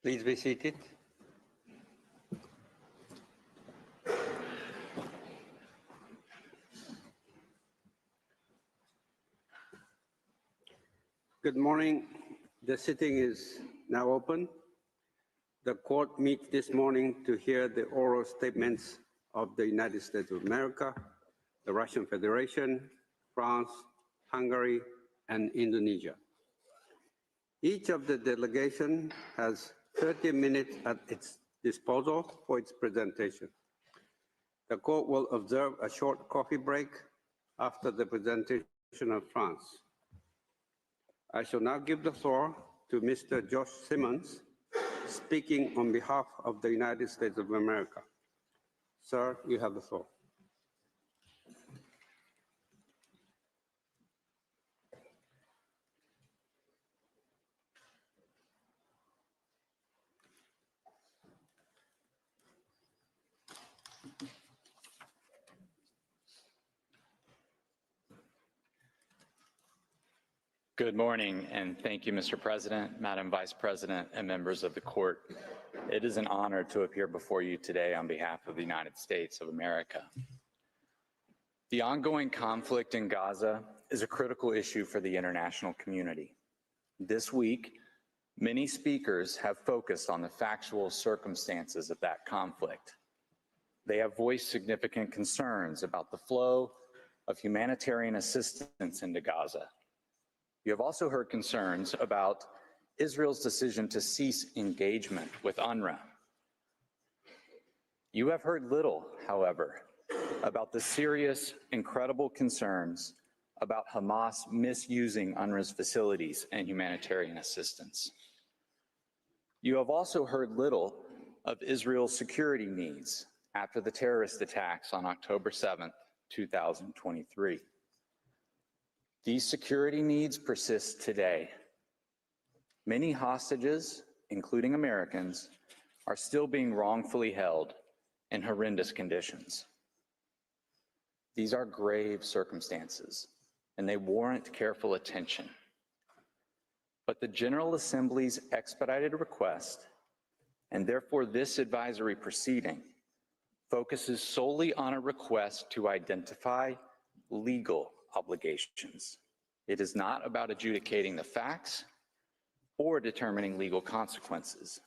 Please be seated. Good morning. The sitting is now open. The court meets this morning to hear the oral statements of the United States of America, the Russian Federation, France, Hungary, and Indonesia. Each of the delegation has 30 minutes at its disposal for its presentation. The court will observe a short coffee break after the presentation of France. I shall now give the floor to Mr. Josh Simmons, speaking on behalf of the United States of America. Sir, you have the floor. Good morning, and thank you, Mr. President, Madam Vice President, and members of the court. It is an honor to appear before you today on behalf of the United States of America. The ongoing conflict in Gaza is a critical issue for the international community. This week, many speakers have focused on the factual circumstances of that conflict. They have voiced significant concerns about the flow of humanitarian assistance into Gaza. You have also heard concerns about Israel's decision to cease engagement with UNRWA. You have heard little, however, about the serious, incredible concerns about Hamas misusing UNRWA's facilities and humanitarian assistance. You have also heard little of Israel's security needs after the terrorist attacks on October 7th, 2023. These security needs persist today. Many hostages, including Americans, are still being wrongfully held in horrendous conditions. These are grave circumstances, and they warrant careful attention. But the General Assembly's expedited request, and therefore this advisory proceeding, focuses solely on a request to identify legal obligations. It is not about adjudicating the facts or determining legal consequences.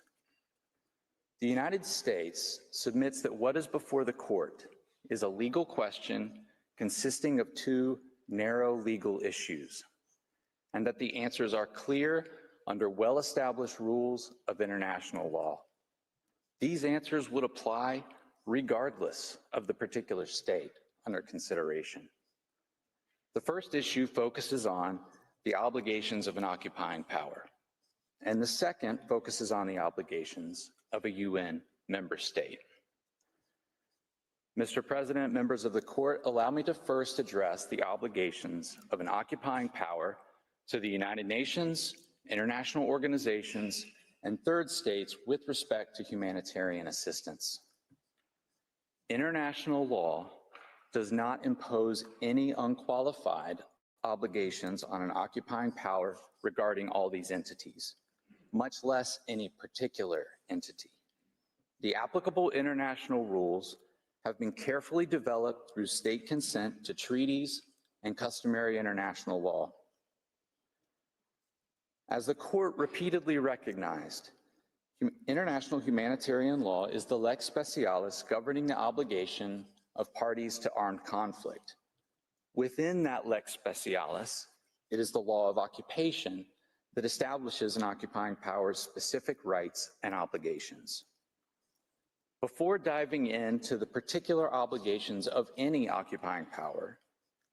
The United States submits that what is before the court is a legal question consisting of two narrow legal issues, and that the answers are clear under well-established rules of international law. These answers would apply regardless of the particular state under consideration. The first issue focuses on the obligations of an occupying power, and the second focuses on the obligations of a UN member state. Mr. President, members of the court, allow me to first address the obligations of an occupying power to the United Nations, international organizations, and third states with respect to humanitarian assistance. International law does not impose any unqualified obligations on an occupying power regarding all these entities, much less any particular entity. The applicable international rules have been carefully developed through state consent to treaties and customary international law. As the court repeatedly recognized, international humanitarian law is the lex specialis governing the obligation of parties to armed conflict. Within that lex specialis, it is the law of occupation that establishes an occupying power's specific rights and obligations. Before diving into the particular obligations of any occupying power,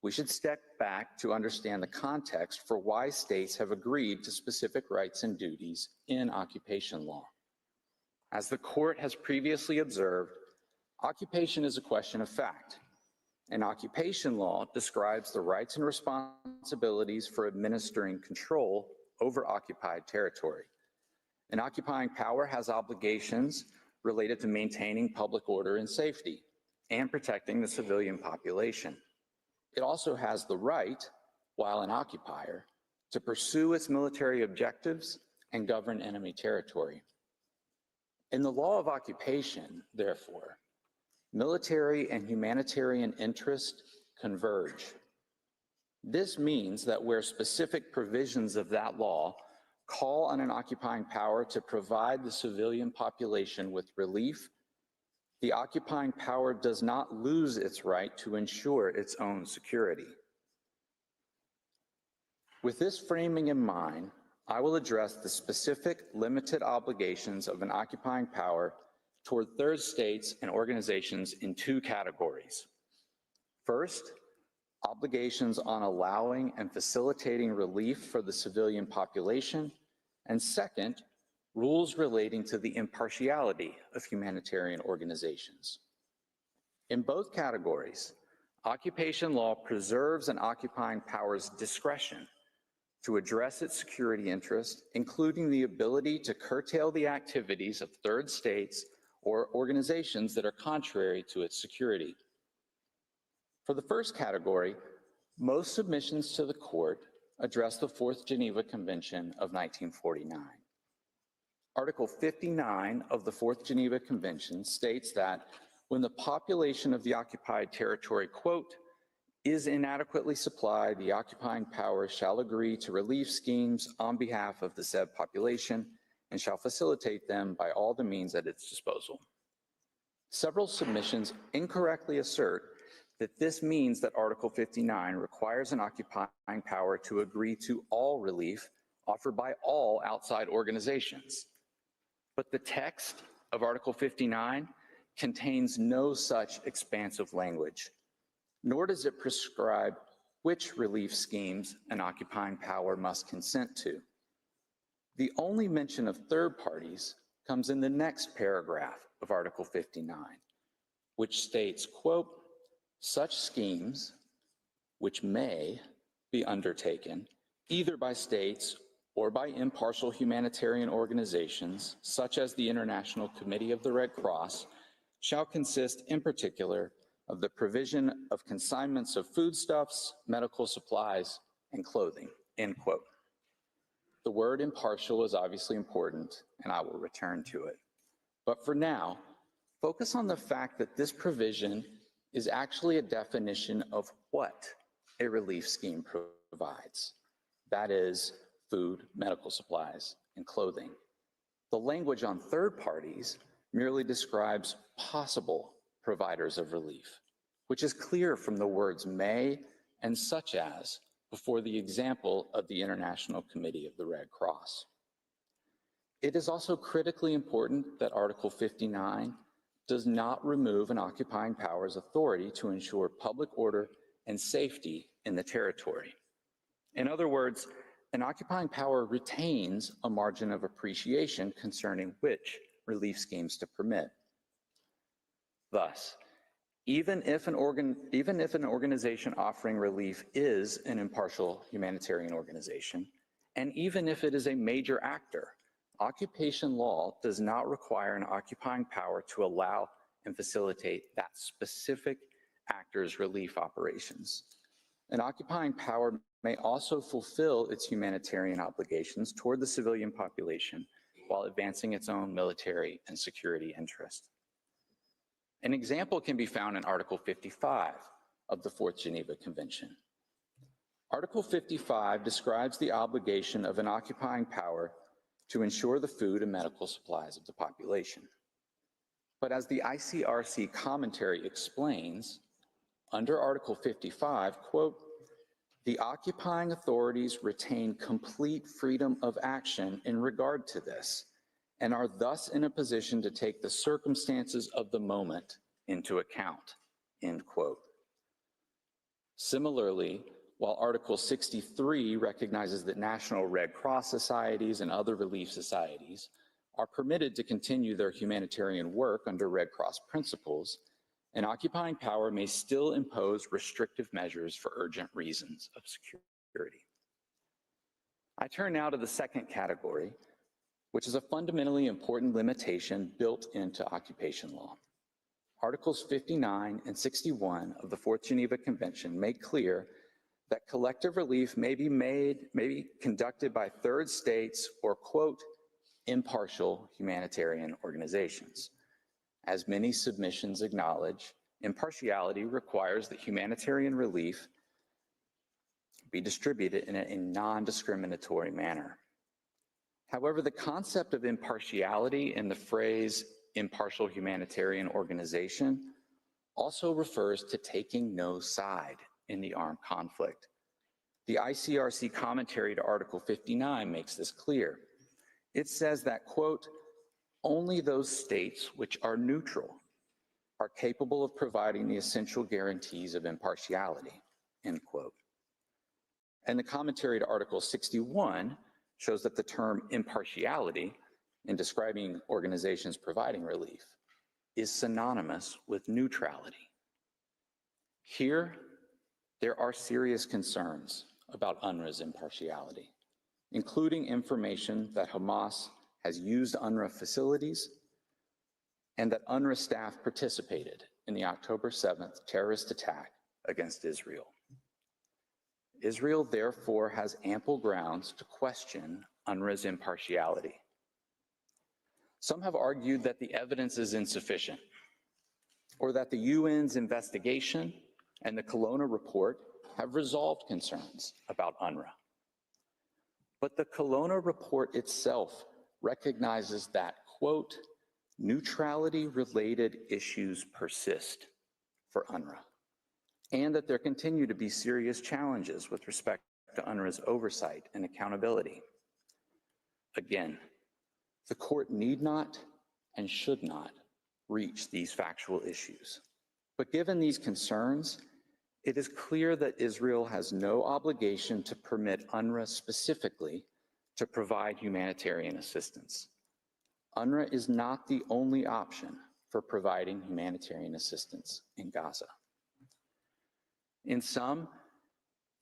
we should step back to understand the context for why states have agreed to specific rights and duties in occupation law. As the court has previously observed, occupation is a question of fact, and occupation law describes the rights and responsibilities for administering control over occupied territory. An occupying power has obligations related to maintaining public order and safety and protecting the civilian population. It also has the right, while an occupier, to pursue its military objectives and govern enemy territory. In the law of occupation, therefore, military and humanitarian interest converge. This means that where specific provisions of that law call on an occupying power to provide the civilian population with relief, the occupying power does not lose its right to ensure its own security. With this framing in mind, I will address the specific limited obligations of an occupying power toward third states and organizations in two categories. First, obligations on allowing and facilitating relief for the civilian population, and second, rules relating to the impartiality of humanitarian organizations. In both categories, occupation law preserves an occupying power's discretion to address its security interests, including the ability to curtail the activities of third states or organizations that are contrary to its security. For the first category, most submissions to the court address the Fourth Geneva Convention of 1949. Article 59 of the Fourth Geneva Convention states that when the population of the occupied territory, quote, is inadequately supplied, the occupying power shall agree to relief schemes on behalf of the said population and shall facilitate them by all the means at its disposal. Several submissions incorrectly assert that this means that Article 59 requires an occupying power to agree to all relief offered by all outside organizations. But the text of Article 59 contains no such expansive language, nor does it prescribe which relief schemes an occupying power must consent to. The only mention of third parties comes in the next paragraph of Article 59, which states, quote, such schemes, which may be undertaken either by states or by impartial humanitarian organizations, such as the International Committee of the Red Cross, shall consist in particular of the provision of consignments of foodstuffs, medical supplies, and clothing, end quote. The word impartial is obviously important, and I will return to it. But for now, focus on the fact that this provision is actually a definition of what a relief scheme provides. That is, food, medical supplies, and clothing. The language on third parties merely describes possible providers of relief, which is clear from the words may and such as before the example of the International Committee of the Red Cross. It is also critically important that Article 59 does not remove an occupying power's authority to ensure public order and safety in the territory. In other words, an occupying power retains a margin of appreciation concerning which relief schemes to permit. Thus, even if an organization offering relief is an impartial humanitarian organization, and even if it is a major actor, occupation law does not require an occupying power to allow and facilitate that specific actor's relief operations. An occupying power may also fulfill its humanitarian obligations toward the civilian population while advancing its own military and security interests. An example can be found in Article 55 of the Fourth Geneva Convention. Article 55 describes the obligation of an occupying power to ensure the food and medical supplies of the population. But as the ICRC commentary explains, under Article 55, quote, the occupying authorities retain complete freedom of action in regard to this and are thus in a position to take the circumstances of the moment into account, end quote. Similarly, while Article 63 recognizes that National Red Cross societies and other relief societies are permitted to continue their humanitarian work under Red Cross principles, an occupying power may still impose restrictive measures for urgent reasons of security. I turn now to the second category, which is a fundamentally important limitation built into occupation law. Articles 59 and 61 of the Fourth Geneva Convention make clear that collective relief may be conducted by third states or, quote, impartial humanitarian organizations. As many submissions acknowledge, impartiality requires that humanitarian relief be distributed in a non-discriminatory manner. However, the concept of impartiality in the phrase impartial humanitarian organization also refers to taking no side in the armed conflict. The ICRC commentary to Article 59 makes this clear. It says that, quote, only those states which are neutral are capable of providing the essential guarantees of impartiality, end quote. And the commentary to Article 61 shows that the term impartiality in describing organizations providing relief is synonymous with neutrality. Here, there are serious concerns about UNRWA's impartiality, including information that Hamas has used UNRWA facilities and that UNRWA staff participated in the October 7th terrorist attack against Israel. Israel therefore has ample grounds to question UNRWA's impartiality. Some have argued that the evidence is insufficient, or that the UN's investigation and the Kelowna report have resolved concerns about UNRWA. But the Kelowna report itself recognizes that, quote, neutrality-related issues persist for UNRWA, and that there continue to be serious challenges with respect to UNRWA's oversight and accountability. Again, the court need not and should not reach these factual issues. But given these concerns, it is clear that Israel has no obligation to permit UNRWA specifically to provide humanitarian assistance. UNRWA is not the only option for providing humanitarian assistance in Gaza. In sum,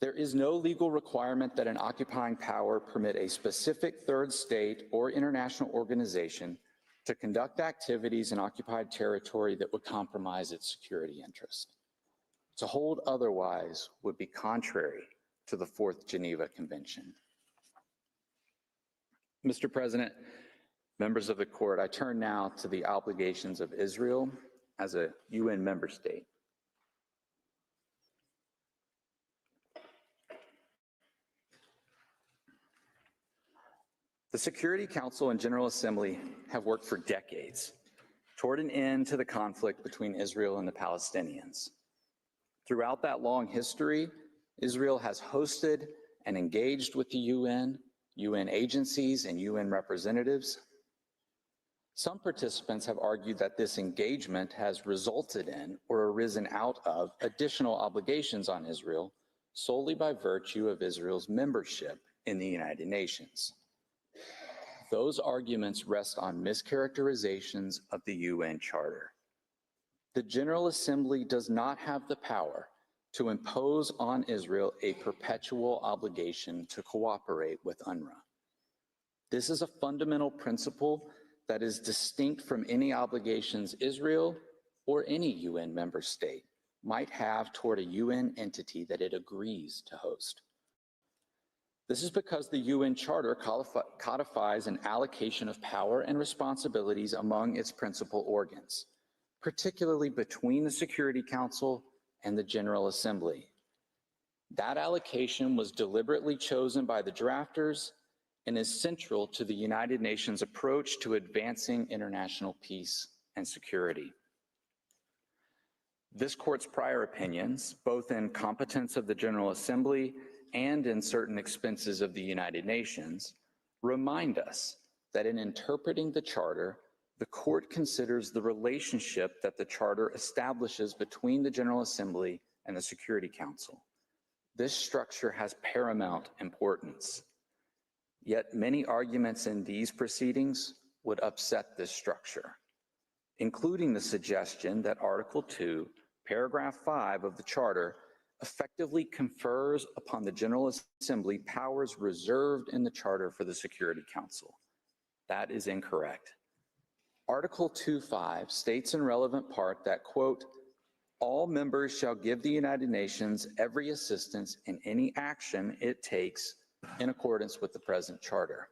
there is no legal requirement that an occupying power permit a specific third state or international organization to conduct activities in occupied territory that would compromise its security interest. To hold otherwise would be contrary to the Fourth Geneva Convention. Mr. President, members of the court, I turn now to the obligations of Israel as a UN member state. The Security Council and General Assembly have worked for decades toward an end to the conflict between Israel and the Palestinians. Throughout that long history, Israel has hosted and engaged with the UN, UN agencies, and UN representatives. Some participants have argued that this engagement has resulted in or arisen out of additional obligations on Israel solely by virtue of Israel's membership in the United Nations. Those arguments rest on mischaracterizations of the UN Charter. The General Assembly does not have the power to impose on Israel a perpetual obligation to cooperate with UNRWA. This is a fundamental principle that is distinct from any obligations Israel or any UN member state might have toward a UN entity that it agrees to host. This is because the UN Charter codifies an allocation of power and responsibilities among its principal organs, particularly between the Security Council and the General Assembly. That allocation was deliberately chosen by the drafters and is central to the United Nations approach to advancing international peace and security. This court's prior opinions, both in competence of the General Assembly and in certain expenses of the United Nations, remind us that in interpreting the Charter, the court considers the relationship that the Charter establishes between the General Assembly and the Security Council. This structure has paramount importance. Yet many arguments in these proceedings would upset this structure, including the suggestion that Article 2, Paragraph 5 of the Charter effectively confers upon the General Assembly powers reserved in the Charter for the Security Council. That is incorrect. Article 2.5 states in relevant part that, quote, all members shall give the United Nations every assistance in any action it takes in accordance with the present Charter.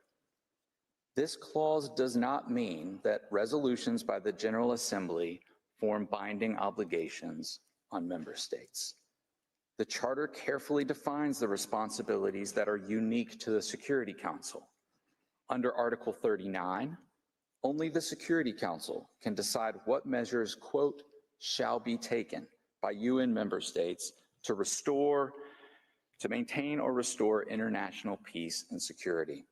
This clause does not mean that resolutions by the General Assembly form binding obligations on member states. The Charter carefully defines the responsibilities that are unique to the Security Council. Under Article 39, only the Security Council can decide what measures, quote, shall be taken by UN member states to maintain or restore international peace and security.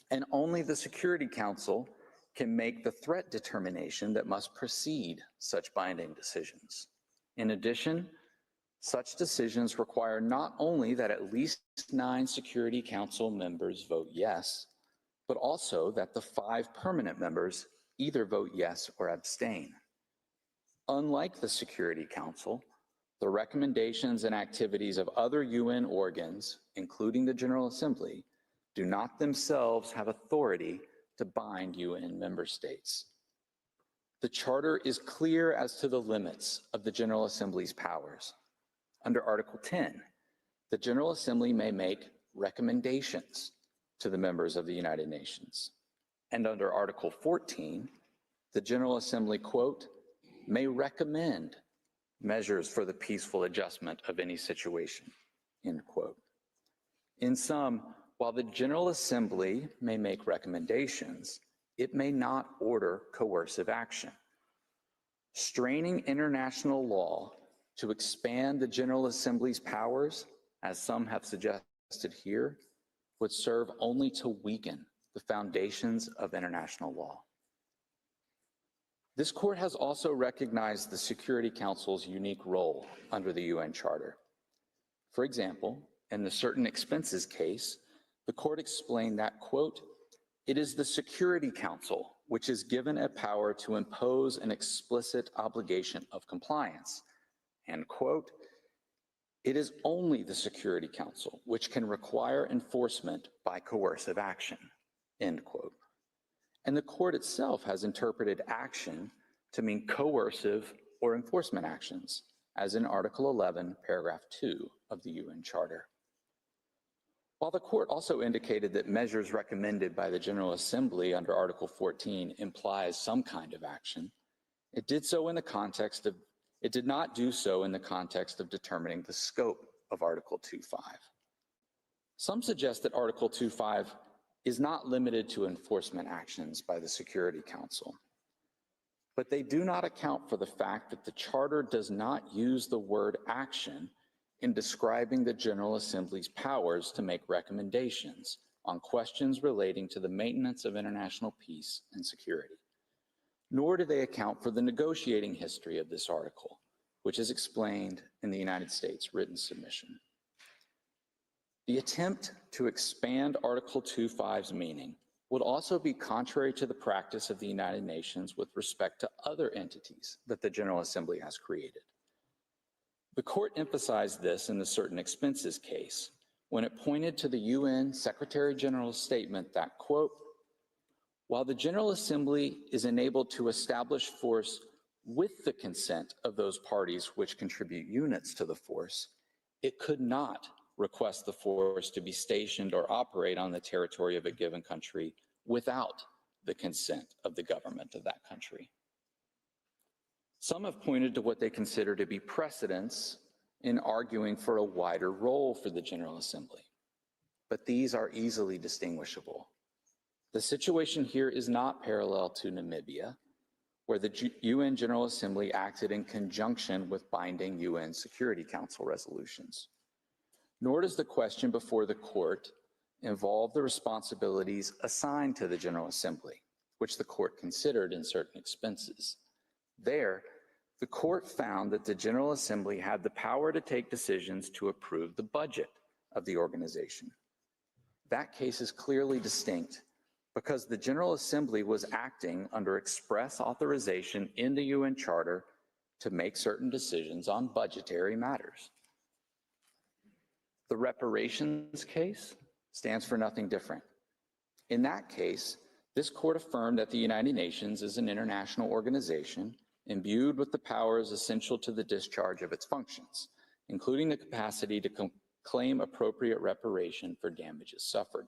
And only the Security Council can make the threat determination that must precede such binding decisions. In addition, such decisions require not only that at least 9 Security Council members vote yes, but also that the 5 permanent members either vote yes or abstain. Unlike the Security Council, the recommendations and activities of other UN organs, including the General Assembly, do not themselves have authority to bind UN member states. The Charter is clear as to the limits of the General Assembly's powers. Under Article 10, the General Assembly may make recommendations to the members of the United Nations. And under Article 14, the General Assembly, quote, may recommend measures for the peaceful adjustment of any situation, end quote. In sum, while the General Assembly may make recommendations, it may not order coercive action. Straining international law to expand the General Assembly's powers, as some have suggested here, would serve only to weaken the foundations of international law. This court has also recognized the Security Council's unique role under the UN Charter. For example, in the certain expenses case, the court explained that, quote, it is the Security Council which is given a power to impose an explicit obligation of compliance, and quote, it is only the Security Council which can require enforcement by coercive action, end quote. And the court itself has interpreted action to mean coercive or enforcement actions, as in Article 11, paragraph 2 of the UN Charter. While the court also indicated that measures recommended by the General Assembly under Article 14 implies some kind of action, it did not do so in the context of determining the scope of Article 2.5. Some suggest that Article 2.5 is not limited to enforcement actions by the Security Council, but they do not account for the fact that the Charter does not use the word action in describing the General Assembly's powers to make recommendations on questions relating to the maintenance of international peace and security. Nor do they account for the negotiating history of this article, which is explained in the United States written submission. The attempt to expand Article 2.5's meaning would also be contrary to the practice of the United Nations with respect to other entities that the General Assembly has created. The court emphasized this in the certain expenses case when it pointed to the UN Secretary General's statement that, quote, while the General Assembly is enabled to establish force with the consent of those parties which contribute units to the force, it could not request the force to be stationed or operate on the territory of a given country without the consent of the government of that country. Some have pointed to what they consider to be precedents in arguing for a wider role for the General Assembly, but these are easily distinguishable. The situation here is not parallel to Namibia, where the UN General Assembly acted in conjunction with binding UN Security Council resolutions. Nor does the question before the court involve the responsibilities assigned to the General Assembly, which the court considered in certain expenses. There, the court found that the General Assembly had the power to take decisions to approve the budget of the organization. That case is clearly distinct because the General Assembly was acting under express authorization in the UN Charter to make certain decisions on budgetary matters. The reparations case stands for nothing different. In that case, this court affirmed that the United Nations is an international organization imbued with the powers essential to the discharge of its functions, including the capacity to claim appropriate reparation for damages suffered.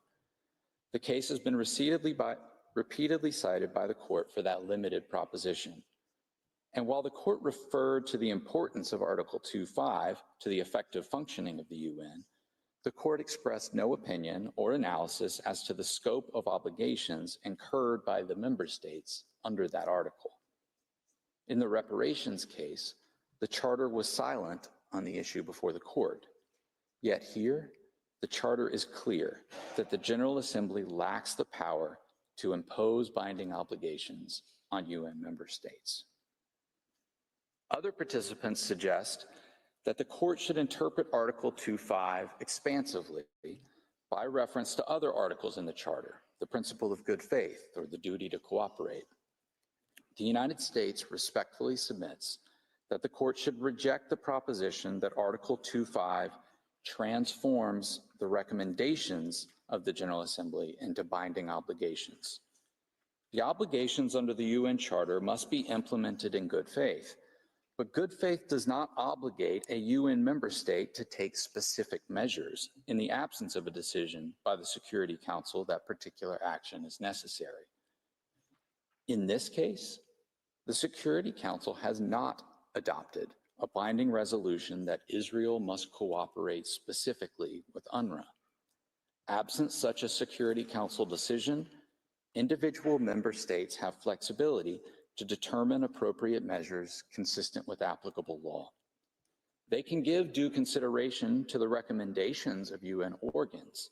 The case has been repeatedly cited by the court for that limited proposition. And while the court referred to the importance of Article 2.5 to the effective functioning of the UN, the court expressed no opinion or analysis as to the scope of obligations incurred by the member states under that article. In the reparations case, the Charter was silent on the issue before the court. Yet here, the Charter is clear that the General Assembly lacks the power to impose binding obligations on UN member states. Other participants suggest that the court should interpret Article 2.5 expansively by reference to other articles in the Charter, the principle of good faith or the duty to cooperate. The United States respectfully submits that the court should reject the proposition that Article 2.5 transforms the recommendations of the General Assembly into binding obligations. The obligations under the UN Charter must be implemented in good faith, but good faith does not obligate a UN member state to take specific measures in the absence of a decision by the Security Council that particular action is necessary. In this case, the Security Council has not adopted a binding resolution that Israel must cooperate specifically with UNRWA. Absent such a Security Council decision, individual member states have flexibility to determine appropriate measures consistent with applicable law. They can give due consideration to the recommendations of UN organs,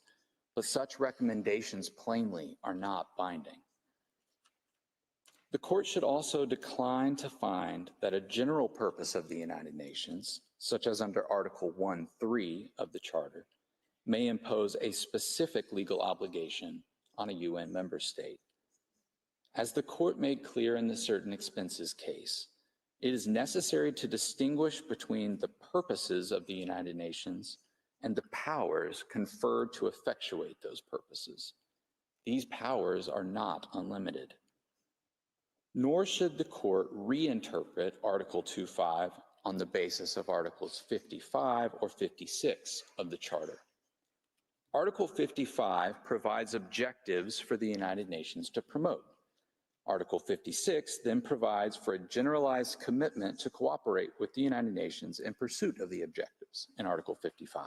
but such recommendations plainly are not binding. The court should also decline to find that a general purpose of the United Nations, such as under Article 1.3 of the Charter, may impose a specific legal obligation on a UN member state. As the court made clear in the certain expenses case, it is necessary to distinguish between the purposes of the United Nations and the powers conferred to effectuate those purposes. These powers are not unlimited. Nor should the court reinterpret Article 2.5 on the basis of Articles 55 or 56 of the Charter. Article 55 provides objectives for the United Nations to promote. Article 56 then provides for a generalized commitment to cooperate with the United Nations in pursuit of the objectives in Article 55.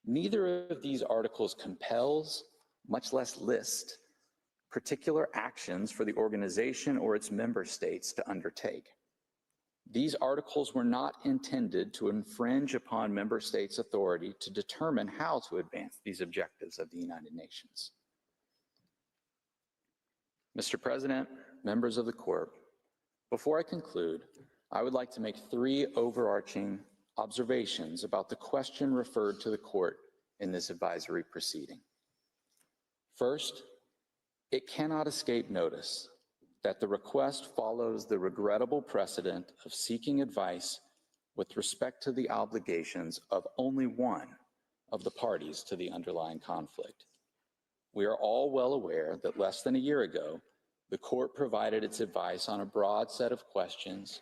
Neither of these articles compels, much less list, particular actions for the organization or its member states to undertake. These articles were not intended to infringe upon member states' authority to determine how to advance these objectives of the United Nations. Mr. President, members of the court, before I conclude, I would like to make three overarching observations about the question referred to the court in this advisory proceeding. First, it cannot escape notice that the request follows the regrettable precedent of seeking advice with respect to the obligations of only one of the parties to the underlying conflict. We are all well aware that less than a year ago, the court provided its advice on a broad set of questions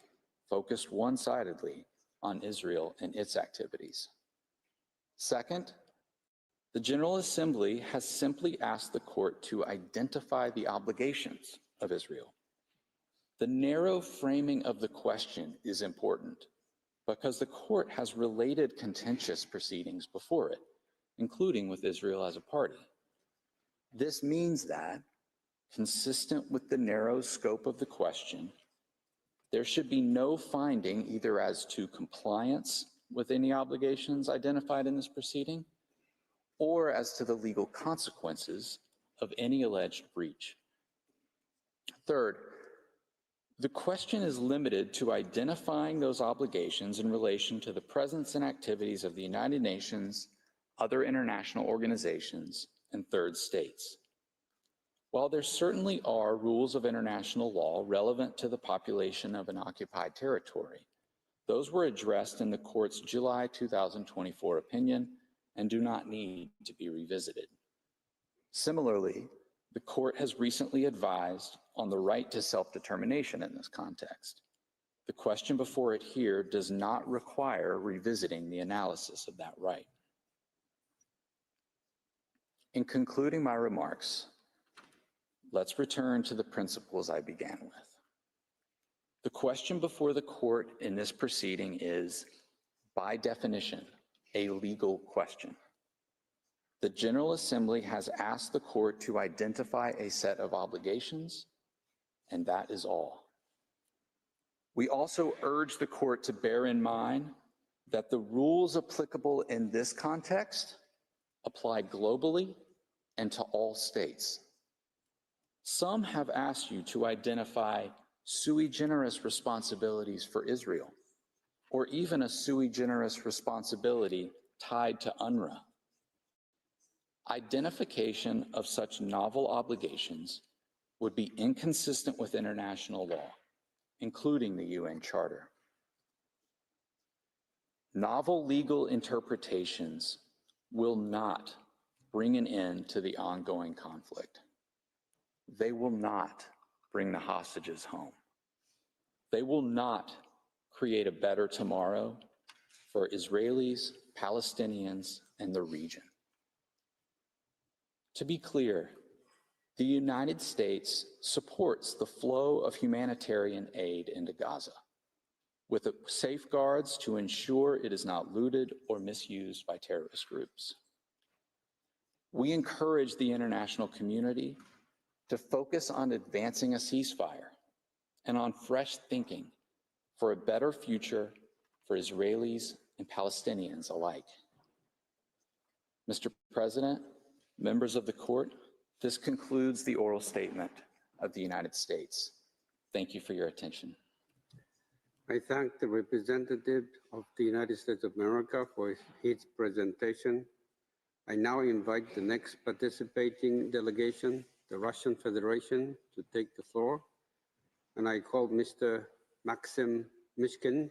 focused one-sidedly on Israel and its activities. Second, the General Assembly has simply asked the court to identify the obligations of Israel. The narrow framing of the question is important because the court has related contentious proceedings before it, including with Israel as a party. This means that, consistent with the narrow scope of the question, there should be no finding either as to compliance with any obligations identified in this proceeding or as to the legal consequences of any alleged breach. Third, the question is limited to identifying those obligations in relation to the presence and activities of the United Nations, other international organizations, and third states. While there certainly are rules of international law relevant to the population of an occupied territory, those were addressed in the court's July 2024 opinion and do not need to be revisited. Similarly, the court has recently advised on the right to self-determination in this context. The question before it here does not require revisiting the analysis of that right. In concluding my remarks, let's return to the principles I began with. The question before the court in this proceeding is, by definition, a legal question. The General Assembly has asked the court to identify a set of obligations, and that is all. We also urge the court to bear in mind that the rules applicable in this context apply globally and to all states. Some have asked you to identify sui generis responsibilities for Israel, or even a sui generis responsibility tied to UNRWA. Identification of such novel obligations would be inconsistent with international law, including the UN Charter. Novel legal interpretations will not bring an end to the ongoing conflict. They will not bring the hostages home. They will not create a better tomorrow for Israelis, Palestinians, and the region. To be clear, the United States supports the flow of humanitarian aid into Gaza, with safeguards to ensure it is not looted or misused by terrorist groups. We encourage the international community to focus on advancing a ceasefire and on fresh thinking for a better future for Israelis and Palestinians alike. Mr. President, members of the court, this concludes the oral statement of the United States. Thank you for your attention. I thank the representative of the United States of America for his presentation. I now invite the next participating delegation, the Russian Federation, to take the floor. And I call Mr. Maxim Mishkin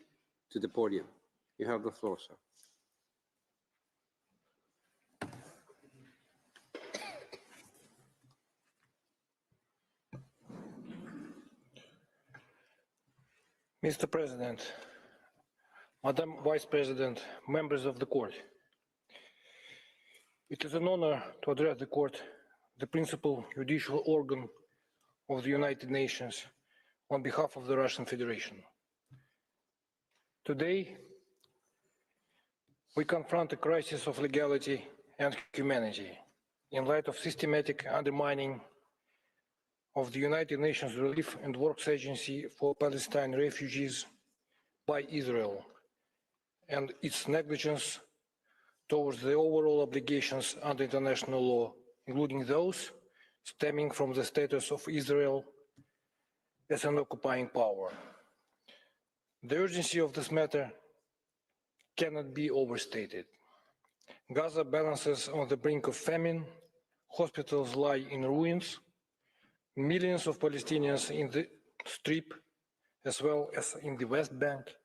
to the podium. You have the floor, sir. Mr. President, Madam Vice President, members of the court, it is an honor to address the court, the principal judicial organ of the United Nations, on behalf of the Russian Federation. Today, we confront a crisis of legality and humanity in light of systematic undermining of the United Nations Relief and Works Agency for Palestine refugees by Israel and its negligence towards the overall obligations under international law, including those stemming from the status of Israel as an occupying power. The urgency of this matter cannot be overstated. Gaza balances on the brink of famine, hospitals lie in ruins, millions of Palestinians in the Strip, as well as in the West Bank,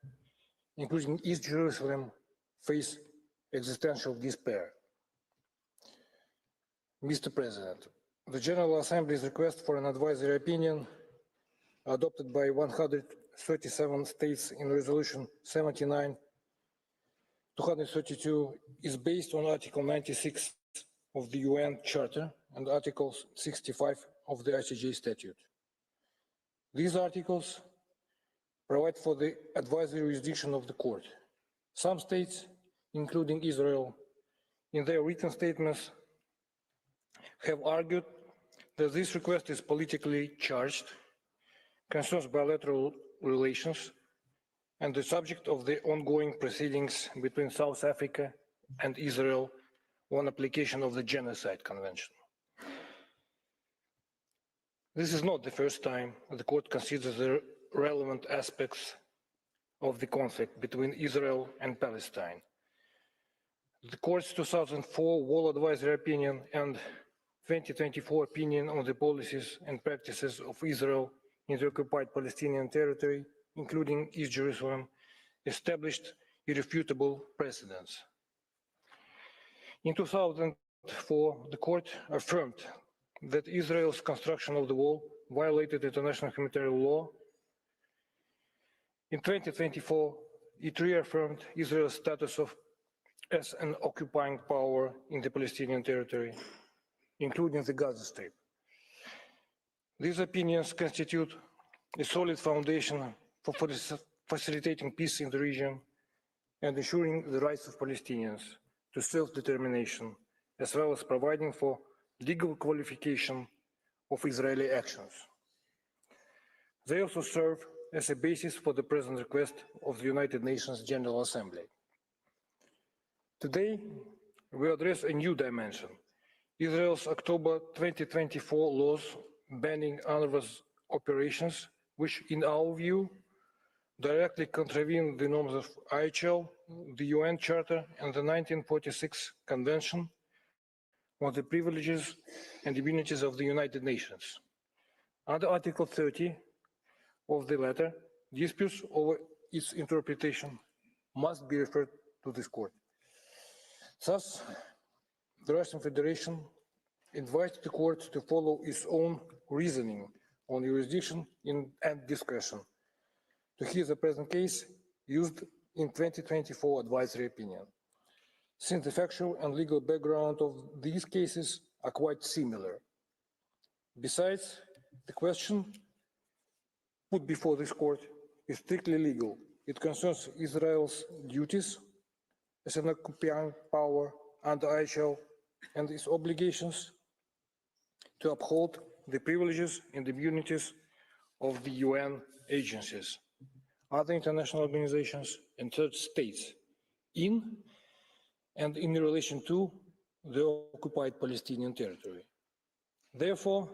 including East Jerusalem, face existential despair. Mr. President, the General Assembly's request for an advisory opinion, adopted by 137 states in Resolution 79/232, is based on Article 96 of the UN Charter and Article 65 of the ICJ statute. These articles provide for the advisory jurisdiction of the court. Some states, including Israel, in their written statements, have argued that this request is politically charged, concerns bilateral relations, and the subject of the ongoing proceedings between South Africa and Israel on application of the Genocide Convention. This is not the first time the court considers the relevant aspects of the conflict between Israel and Palestine. The court's 2004 Wall Advisory Opinion and 2024 opinion on the policies and practices of Israel in the occupied Palestinian territory, including East Jerusalem, established irrefutable precedents. In 2004, the court affirmed that Israel's construction of the wall violated international humanitarian law. In 2024, it reaffirmed Israel's status as an occupying power in the Palestinian territory. including the Gaza Strip. These opinions constitute a solid foundation for facilitating peace in the region and ensuring the rights of Palestinians to self-determination, as well as providing for legal qualification of Israeli actions. They also serve as a basis for the present request of the United Nations General Assembly. Today, we address a new dimension: Israel's October 2024 laws banning UNRWA's operations, which, in our view, directly contravene the norms of IHL, the UN Charter, and the 1946 Convention on the Privileges and Immunities of the United Nations. Under Article 30 of the latter, disputes over its interpretation must be referred to this court. Thus, the Russian Federation invites the court to follow its own reasoning on jurisdiction and discretion to hear the present case used in 2024 advisory opinion, since the factual and legal background of these cases are quite similar. Besides, the question put before this court is strictly legal. It concerns Israel's duties as an occupying power under IHL and its obligations to uphold the privileges and immunities of the UN agencies, other international organizations, and third states in and in relation to the occupied Palestinian territory. Therefore,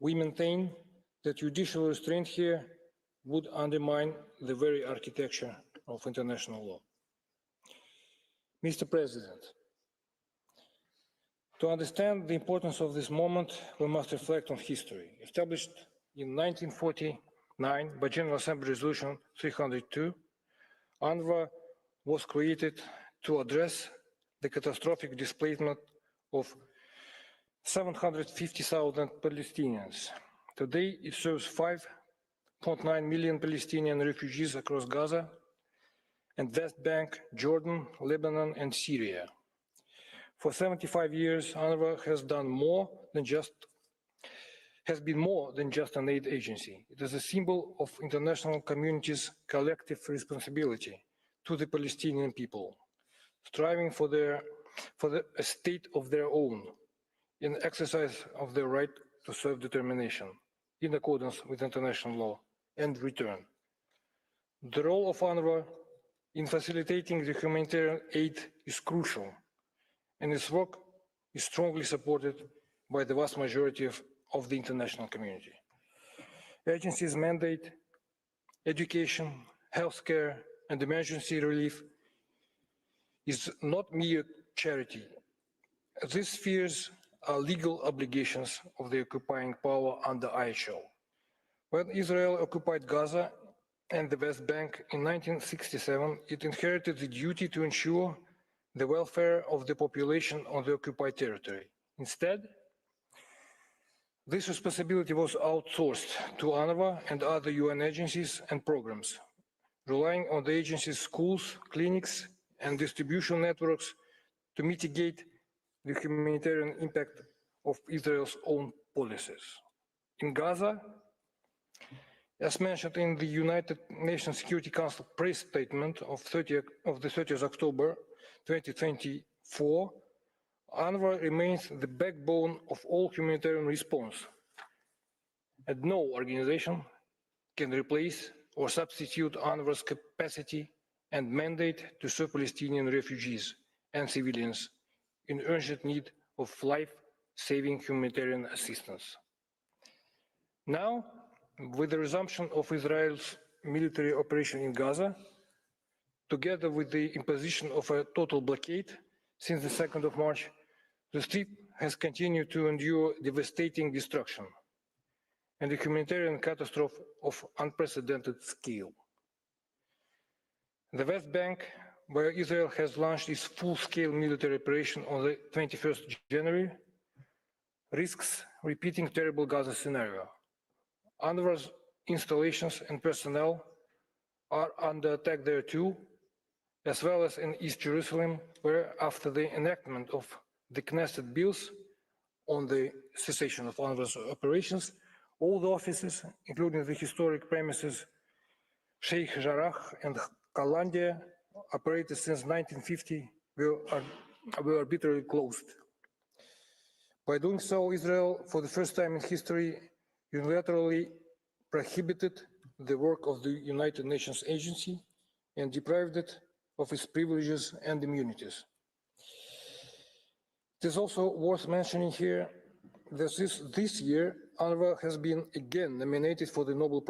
we maintain that judicial restraint here would undermine the very architecture of international law. Mr. President, to understand the importance of this moment, we must reflect on history. Established in 1949 by General Assembly Resolution 302, UNRWA was created to address the catastrophic displacement of 750,000 Palestinians. Today, it serves 5.9 million Palestinian refugees across Gaza and West Bank, Jordan, Lebanon, and Syria. For 75 years, UNRWA has been more than just an aid agency. It is a symbol of international community's collective responsibility to the Palestinian people, striving for a state of their own, in exercise of their right to self-determination, in accordance with international law, and return. The role of UNRWA in facilitating the humanitarian aid is crucial, and its work is strongly supported by the vast majority of the international community. The agency's mandate, education, healthcare, and emergency relief is not mere charity. These spheres are legal obligations of the occupying power under IHL. When Israel occupied Gaza and the West Bank in 1967, it inherited the duty to ensure the welfare of the population on the occupied territory. Instead, this responsibility was outsourced to UNRWA and other UN agencies and programs, relying on the agency's schools, clinics, and distribution networks to mitigate the humanitarian impact of Israel's own policies. In Gaza, as mentioned in the United Nations Security Council press statement of the 30th October 2024, UNRWA remains the backbone of all humanitarian response, and no organization can replace or substitute UNRWA's capacity and mandate to serve Palestinian refugees and civilians in urgent need of life-saving humanitarian assistance. Now, with the resumption of Israel's military operation in Gaza, together with the imposition of a total blockade since the 2nd of March, the Strip has continued to endure devastating destruction and a humanitarian catastrophe of unprecedented scale. The West Bank, where Israel has launched its full-scale military operation on the 21st January, risks repeating terrible Gaza scenario. UNRWA's installations and personnel are under attack there too, as well as in East Jerusalem, where after the enactment of the Knesset bills, on the cessation of UNRWA's operations, all the offices, including the historic premises Sheikh Jarrah and Kalandia, operated since 1950, were arbitrarily closed. By doing so, Israel, for the first time in history, unilaterally prohibited the work of the United Nations Agency and deprived it of its privileges and immunities. It is also worth mentioning here that this year, UNRWA has been again nominated for the Nobel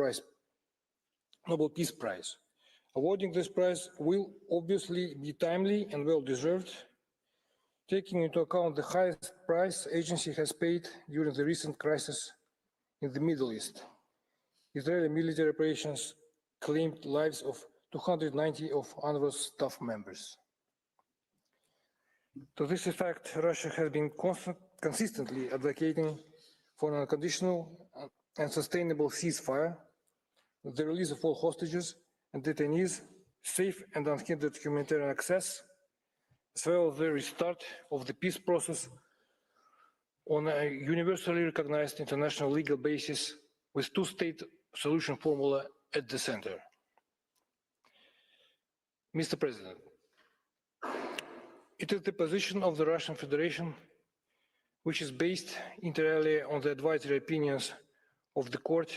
Peace Prize. Awarding this prize will obviously be timely and well-deserved, taking into account the highest price the agency has paid during the recent crisis in the Middle East. Israeli military operations claimed lives of 290 of UNRWA's staff members. To this effect, Russia has been consistently advocating for an unconditional and sustainable ceasefire, the release of all hostages and detainees, safe and unhindered humanitarian access, as well as the restart of the peace process on a universally recognized international legal basis with two-state solution formula at the center. Mr. President, it is the position of the Russian Federation, which is based entirely on the advisory opinions of the Court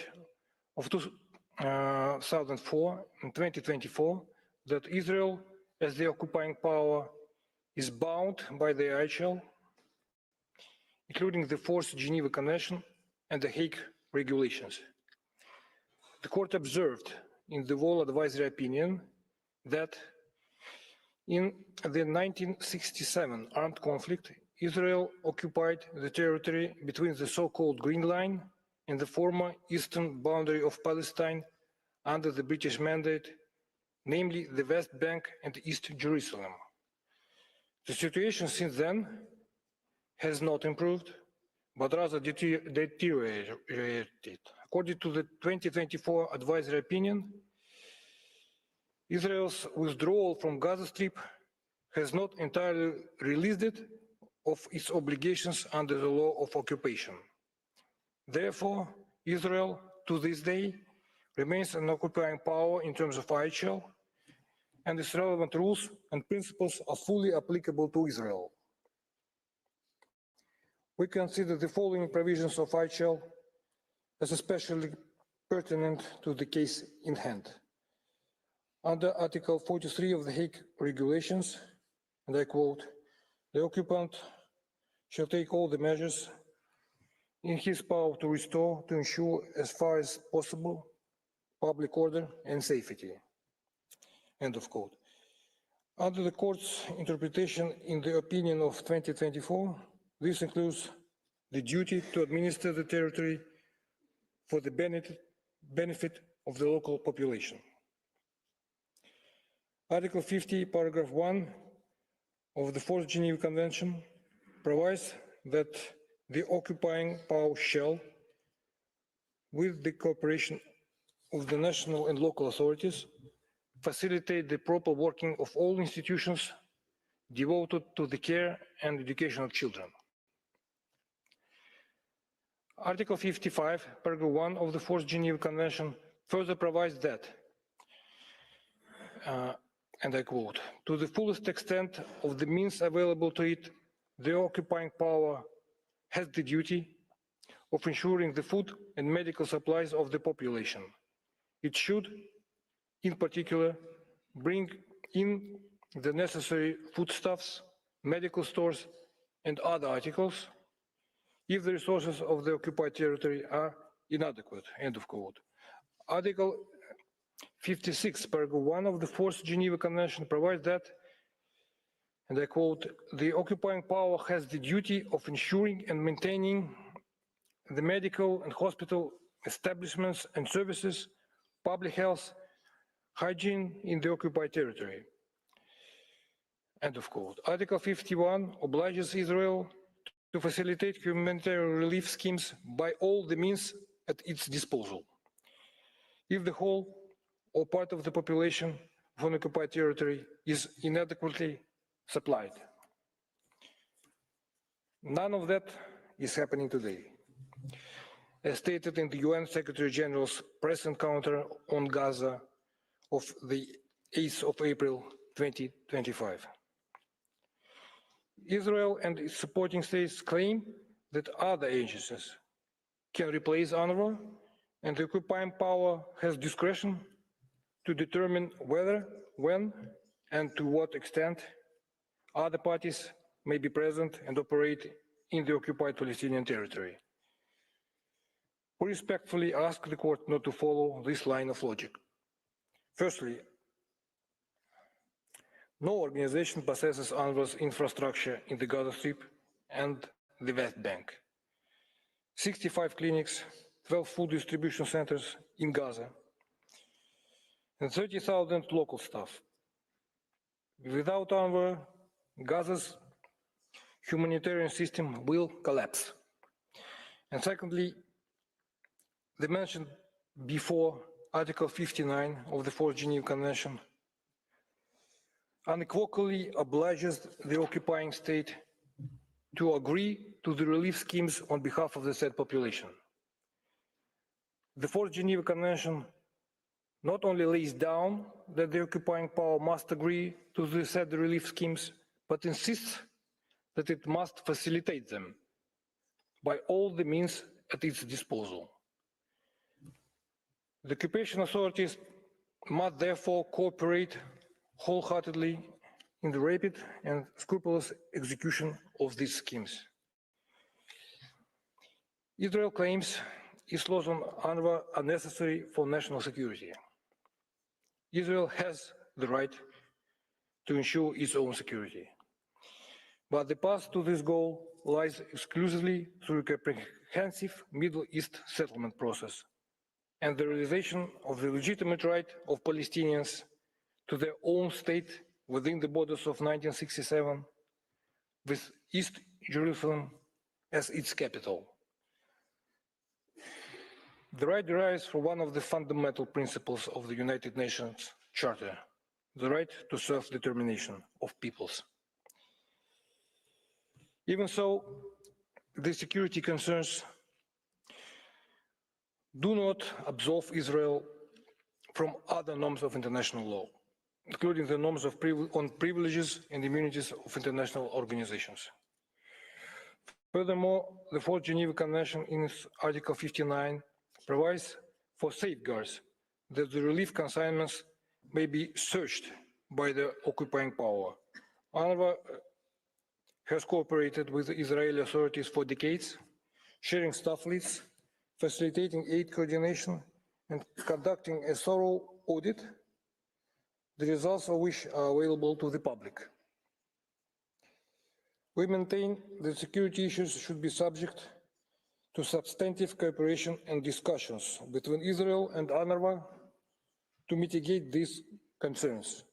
of 2004 and 2024, that Israel, as the occupying power, is bound by the ICJ, including the Fourth Geneva Convention and the Hague regulations. The Court observed in the Wall advisory opinion that in the 1967 armed conflict, Israel occupied the territory between the so-called Green Line and the former eastern boundary of Palestine under the British mandate, namely the West Bank and East Jerusalem. The situation since then has not improved, but rather deteriorated. According to the 2024 advisory opinion, Israel's withdrawal from Gaza Strip has not entirely released it of its obligations under the law of occupation. Therefore, Israel, to this day, remains an occupying power in terms of ICJ, and its relevant rules and principles are fully applicable to Israel. We consider the following provisions of ICJ as especially pertinent to the case in hand. Under Article 43 of the Hague Regulations, and I quote, "The occupant shall take all the measures in his power to restore, to ensure as far as possible, public order and safety." End of quote. Under the Court's interpretation in the opinion of 2024, this includes the duty to administer the territory for the benefit of the local population. Article 50, paragraph 1 of the Fourth Geneva Convention provides that the occupying power shall, with the cooperation of the national and local authorities, facilitate the proper working of all institutions devoted to the care and education of children. Article 55, paragraph 1 of the Fourth Geneva Convention further provides that, and I quote, "To the fullest extent of the means available to it, the occupying power has the duty of ensuring the food and medical supplies of the population. It should, in particular, bring in the necessary foodstuffs, medical stores, and other articles if the resources of the occupied territory are inadequate." End of quote. Article 56, paragraph 1 of the Fourth Geneva Convention provides that, and I quote, "The occupying power has the duty of ensuring and maintaining the medical and hospital establishments and services, public health, hygiene in the occupied territory." End of quote. Article 51 obliges Israel to facilitate humanitarian relief schemes by all the means at its disposal. If the whole or part of the population of an occupied territory is inadequately supplied. None of that is happening today. As stated in the UN Secretary General's press encounter on Gaza of the 8th of April 2025. Israel and its supporting states claim that other agencies can replace UNRWA, and the occupying power has discretion to determine whether, when, and to what extent other parties may be present and operate in the occupied Palestinian territory. We respectfully ask the court not to follow this line of logic. Firstly, no organization possesses UNRWA's infrastructure in the Gaza Strip and the West Bank. 65 clinics, 12 food distribution centers in Gaza, and 30,000 local staff. Without UNRWA, Gaza's humanitarian system will collapse. And secondly, the mentioned before Article 59 of the Fourth Geneva Convention unequivocally obliges the occupying state to agree to the relief schemes on behalf of the said population. The Fourth Geneva Convention not only lays down that the occupying power must agree to the said relief schemes, but insists that it must facilitate them by all the means at its disposal. The occupation authorities must therefore cooperate wholeheartedly in the rapid and scrupulous execution of these schemes. Israel claims its laws on UNRWA are necessary for national security. Israel has the right to ensure its own security. But the path to this goal lies exclusively through a comprehensive Middle East settlement process and the realization of the legitimate right of Palestinians to their own state within the borders of 1967, with East Jerusalem as its capital. The right derives from one of the fundamental principles of the United Nations Charter, the right to self-determination of peoples. Even so, the security concerns do not absolve Israel from other norms of international law, including the norms on privileges and immunities of international organizations. Furthermore, the Fourth Geneva Convention in its Article 59 provides for safeguards that the relief consignments may be searched by the occupying power. UNRWA has cooperated with the Israeli authorities for decades, sharing staff lists, facilitating aid coordination, and conducting a thorough audit, the results of which are available to the public. We maintain that security issues should be subject to substantive cooperation and discussions between Israel and UNRWA to mitigate these concerns.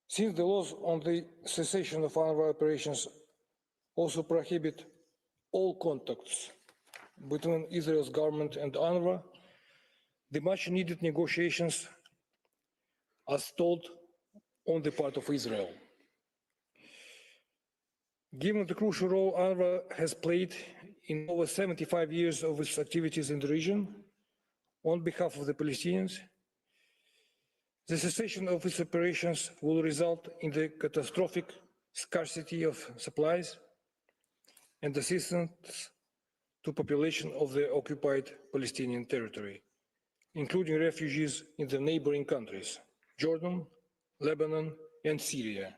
Since the laws on the cessation of UNRWA operations also prohibit all contacts between Israel's government and UNRWA, the much-needed negotiations are stalled on the part of Israel. Given the crucial role UNRWA has played in over 75 years of its activities in the region on behalf of the Palestinians, the cessation of its operations will result in the catastrophic scarcity of supplies and assistance to population of the occupied Palestinian territory, including refugees in the neighboring countries, Jordan, Lebanon, and Syria.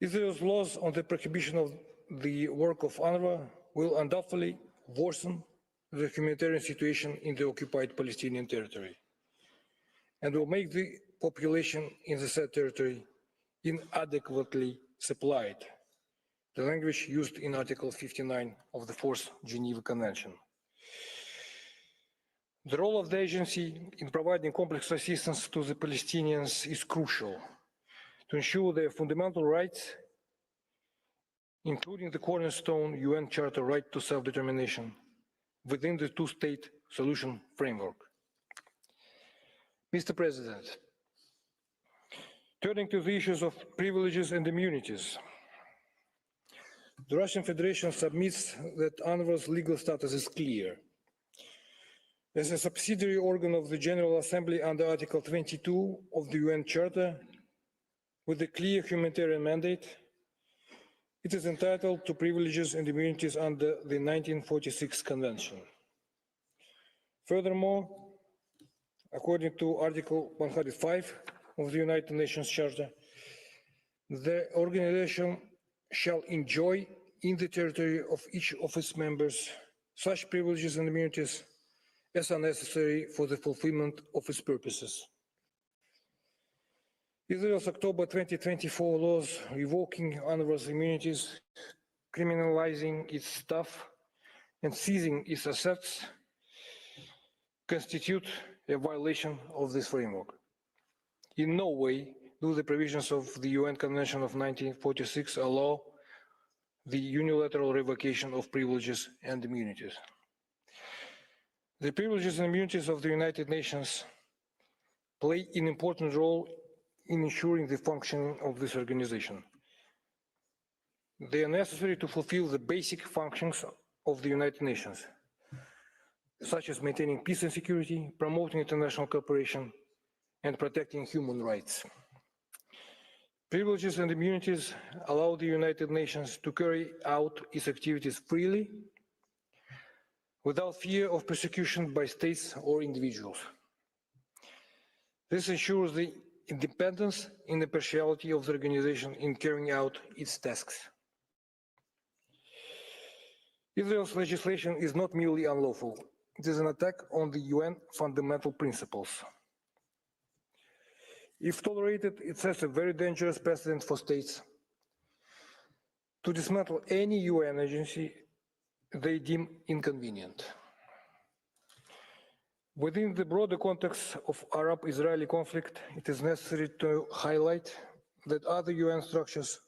Israel's laws on the prohibition of the work of UNRWA will undoubtedly worsen the humanitarian situation in the occupied Palestinian territory and will make the population in the said territory inadequately supplied, the language used in Article 59 of the Fourth Geneva Convention. The role of the agency in providing complex assistance to the Palestinians is crucial to ensure their fundamental rights, including the cornerstone UN Charter right to self-determination within the two-state solution framework. Mr. President, turning to the issues of privileges and immunities, The Russian Federation submits that UNRWA's legal status is clear. As a subsidiary organ of the General Assembly under Article 22 of the UN Charter, with a clear humanitarian mandate, it is entitled to privileges and immunities under the 1946 Convention. Furthermore, according to Article 105 of the United Nations Charter, the organization shall enjoy in the territory of each of its members such privileges and immunities as are necessary for the fulfillment of its purposes. Israel's October 2024 laws revoking UNRWA's immunities, criminalizing its staff, and seizing its assets constitute a violation of this framework. In no way do the provisions of the UN Convention of 1946 allow the unilateral revocation of privileges and immunities. The privileges and immunities of the United Nations play an important role in ensuring the functioning of this organization. They are necessary to fulfill the basic functions of the United Nations, such as maintaining peace and security, promoting international cooperation, and protecting human rights. Privileges and immunities allow the United Nations to carry out its activities freely, without fear of persecution by states or individuals. This ensures the independence and impartiality of the organization in carrying out its tasks. Israel's legislation is not merely unlawful, it is an attack on the UN fundamental principles. If tolerated, it sets a very dangerous precedent for states to dismantle any UN agency they deem inconvenient. Within the broader context of Arab-Israeli conflict, it is necessary to highlight that other UN structures,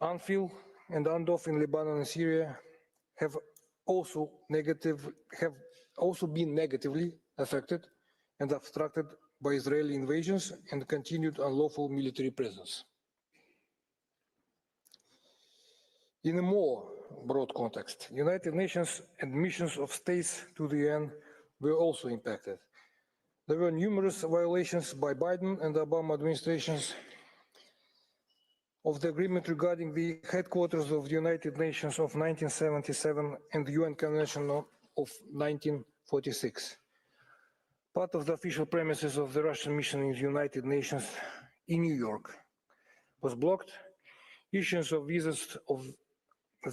UNFIL and UNDOF in Lebanon and Syria, have also been negatively affected and obstructed by Israeli invasions and continued unlawful military presence. In a more broad context, United Nations and missions of states to the UN were also impacted. There were numerous violations by Biden and Obama administrations of the agreement regarding the headquarters of the United Nations of 1977 and the UN Convention of 1946. Part of the official premises of the Russian mission in the United Nations in New York was blocked. Issuance of visas of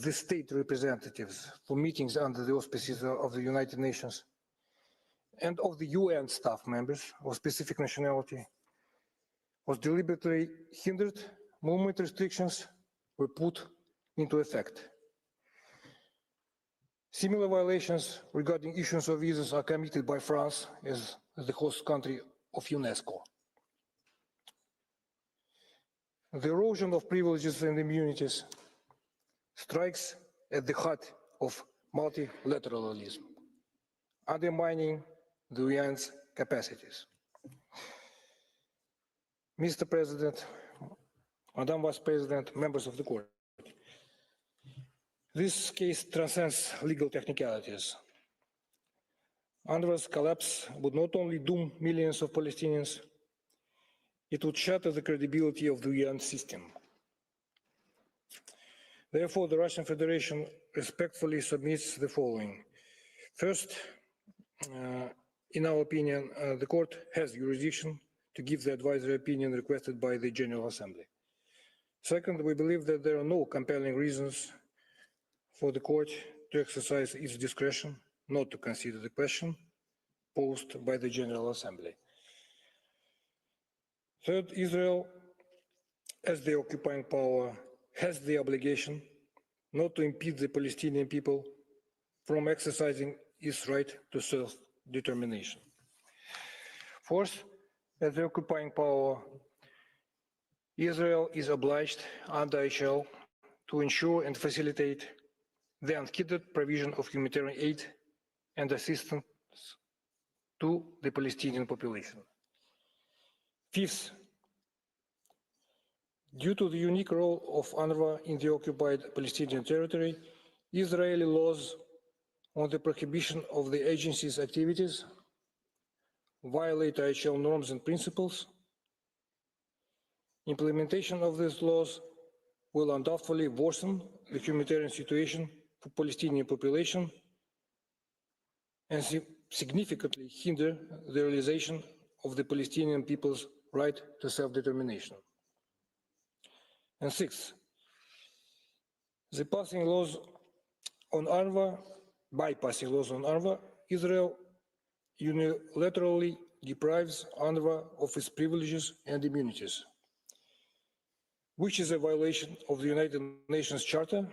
the state representatives for meetings under the auspices of the United Nations and of the UN staff members of specific nationality was deliberately hindered. Movement restrictions were put into effect. Similar violations regarding issuance of visas are committed by France as the host country of UNESCO. The erosion of privileges and immunities strikes at the heart of multilateralism, undermining the UN's capacities. Mr. President, Madam Vice President, members of the court, this case transcends legal technicalities. UNRWA's collapse would not only doom millions of Palestinians, it would shatter the credibility of the UN system. Therefore, the Russian Federation respectfully submits the following. First, in our opinion, the court has jurisdiction to give the advisory opinion requested by the General Assembly. Second, we believe that there are no compelling reasons for the court to exercise its discretion not to consider the question posed by the General Assembly. Third, Israel, as the occupying power, has the obligation not to impede the Palestinian people from exercising its right to self-determination. Fourth, as the occupying power, Israel is obliged under ICJ to ensure and facilitate the unhindered provision of humanitarian aid and assistance to the Palestinian population. Fifth, Due to the unique role of UNRWA in the occupied Palestinian territory, Israeli laws on the prohibition of the agency's activities violate IHL norms and principles. Implementation of these laws will undoubtedly worsen the humanitarian situation for Palestinian population and significantly hinder the realization of the Palestinian people's right to self-determination. And sixth, by passing laws on UNRWA, Israel unilaterally deprives UNRWA of its privileges and immunities, which is a violation of the United Nations Charter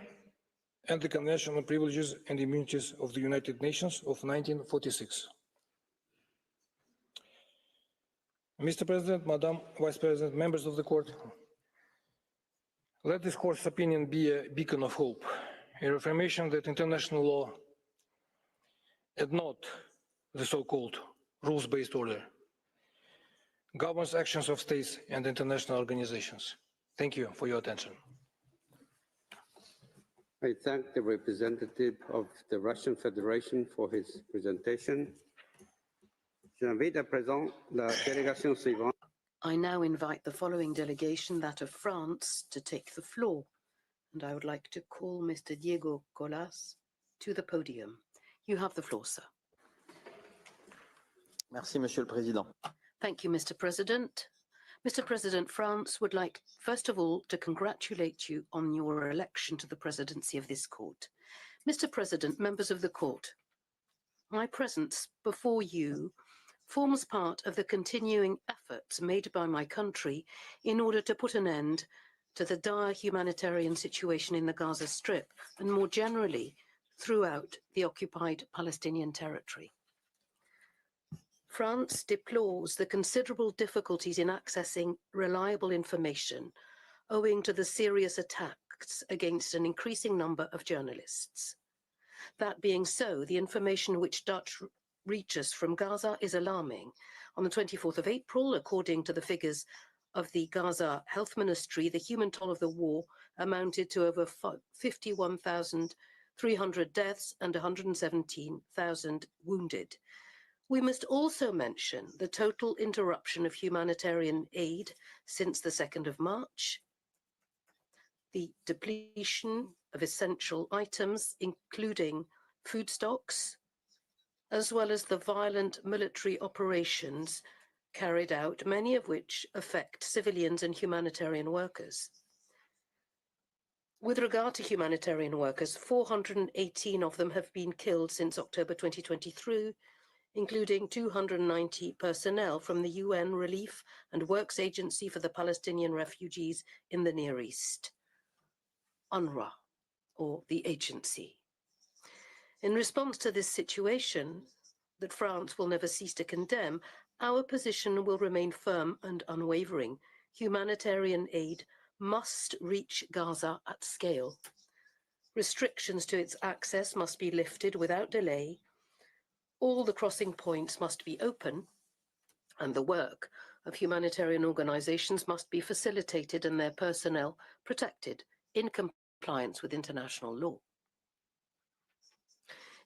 and the Convention on Privileges and Immunities of the United Nations of 1946. Mr. President, Madam Vice President, members of the court, let this court's opinion be a beacon of hope, a reaffirmation that international law and not the so-called rules-based order governs actions of states and international organizations. Thank you for your attention. I thank the representative of the Russian Federation for his presentation. J'invite à présent la délégation suivante. I now invite the following delegation, that of France, to take the floor. And I would like to call Mr. Diego Colas to the podium. You have the floor, sir. Merci, Monsieur le Président. Thank you, Mr. President. Mr. President, France would like, first of all, to congratulate you on your election to the presidency of this court. Mr. President, members of the court, my presence before you forms part of the continuing efforts made by my country in order to put an end to the dire humanitarian situation in the Gaza Strip and more generally throughout the occupied Palestinian territory. France deplores the considerable difficulties in accessing reliable information owing to the serious attacks against an increasing number of journalists. That being so, the information which reaches from Gaza is alarming. On the 24th of April, according to the figures of the Gaza Health Ministry, the human toll of the war amounted to over 51,300 deaths and 117,000 wounded. We must also mention the total interruption of humanitarian aid since the 2nd of March, the depletion of essential items, including food stocks, as well as the violent military operations carried out, many of which affect civilians and humanitarian workers. With regard to humanitarian workers, 418 of them have been killed since October 2023, including 290 personnel from the UN Relief and Works Agency for the Palestinian Refugees in the Near East, UNRWA, or the agency. In response to this situation that France will never cease to condemn, our position will remain firm and unwavering. Humanitarian aid must reach Gaza at scale. Restrictions to its access must be lifted without delay. All the crossing points must be open, and the work of humanitarian organizations must be facilitated and their personnel protected in compliance with international law.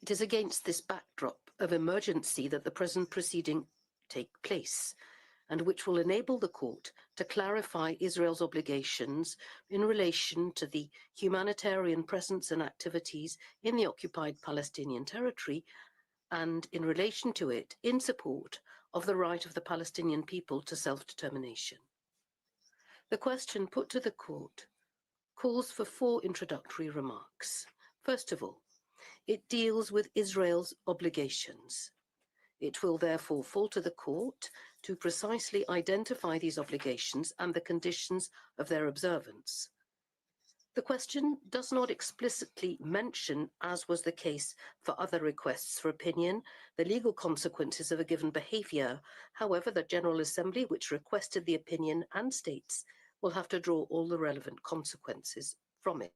It is against this backdrop of emergency that the present proceeding take place, and which will enable the court to clarify Israel's obligations in relation to the humanitarian presence and activities in the occupied Palestinian territory, and in relation to it in support of the right of the Palestinian people to self-determination. The question put to the court calls for 4 introductory remarks. First of all, it deals with Israel's obligations. It will therefore fall to the court to precisely identify these obligations and the conditions of their observance. The question does not explicitly mention, as was the case for other requests for opinion, the legal consequences of a given behavior. However, the General Assembly, which requested the opinion and states, will have to draw all the relevant consequences from it.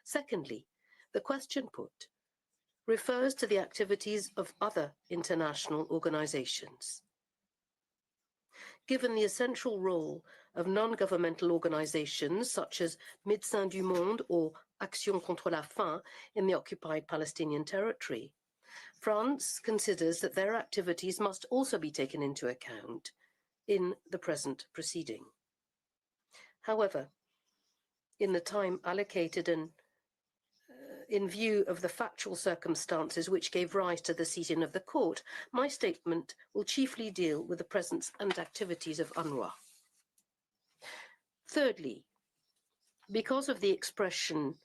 Secondly, the question put refers to the activities of other international organizations. given the essential role of non-governmental organizations such as Médecins du Monde or Action contre la faim in the occupied Palestinian territory. France considers that their activities must also be taken into account in the present proceeding. However, in the time allocated and in view of the factual circumstances which gave rise to the sitting of the court, my statement will chiefly deal with the presence and activities of UNRWA. Thirdly, because of the expression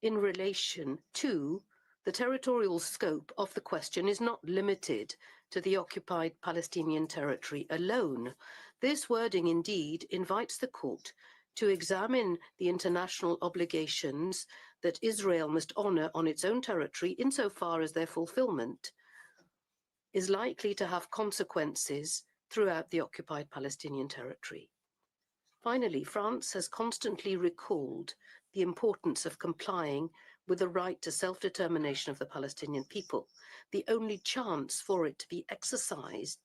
in relation to, the territorial scope of the question is not limited to the occupied Palestinian territory alone. This wording indeed invites the court to examine the international obligations that Israel must honor on its own territory insofar as their fulfillment is likely to have consequences throughout the occupied Palestinian territory. Finally, France has constantly recalled the importance of complying with the right to self-determination of the Palestinian people. The only chance for it to be exercised,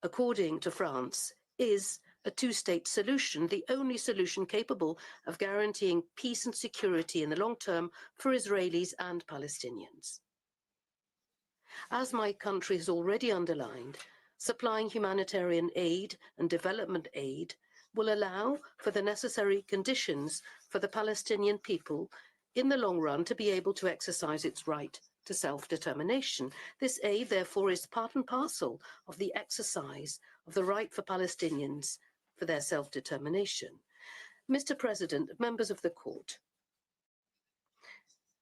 according to France, is a two-state solution, the only solution capable of guaranteeing peace and security in the long term for Israelis and Palestinians. As my country has already underlined, supplying humanitarian aid and development aid will allow for the necessary conditions for the Palestinian people in the long run to be able to exercise its right to self-determination. This aid, therefore, is part and parcel of the exercise of the right for Palestinians for their self-determination. Mr. President, members of the court,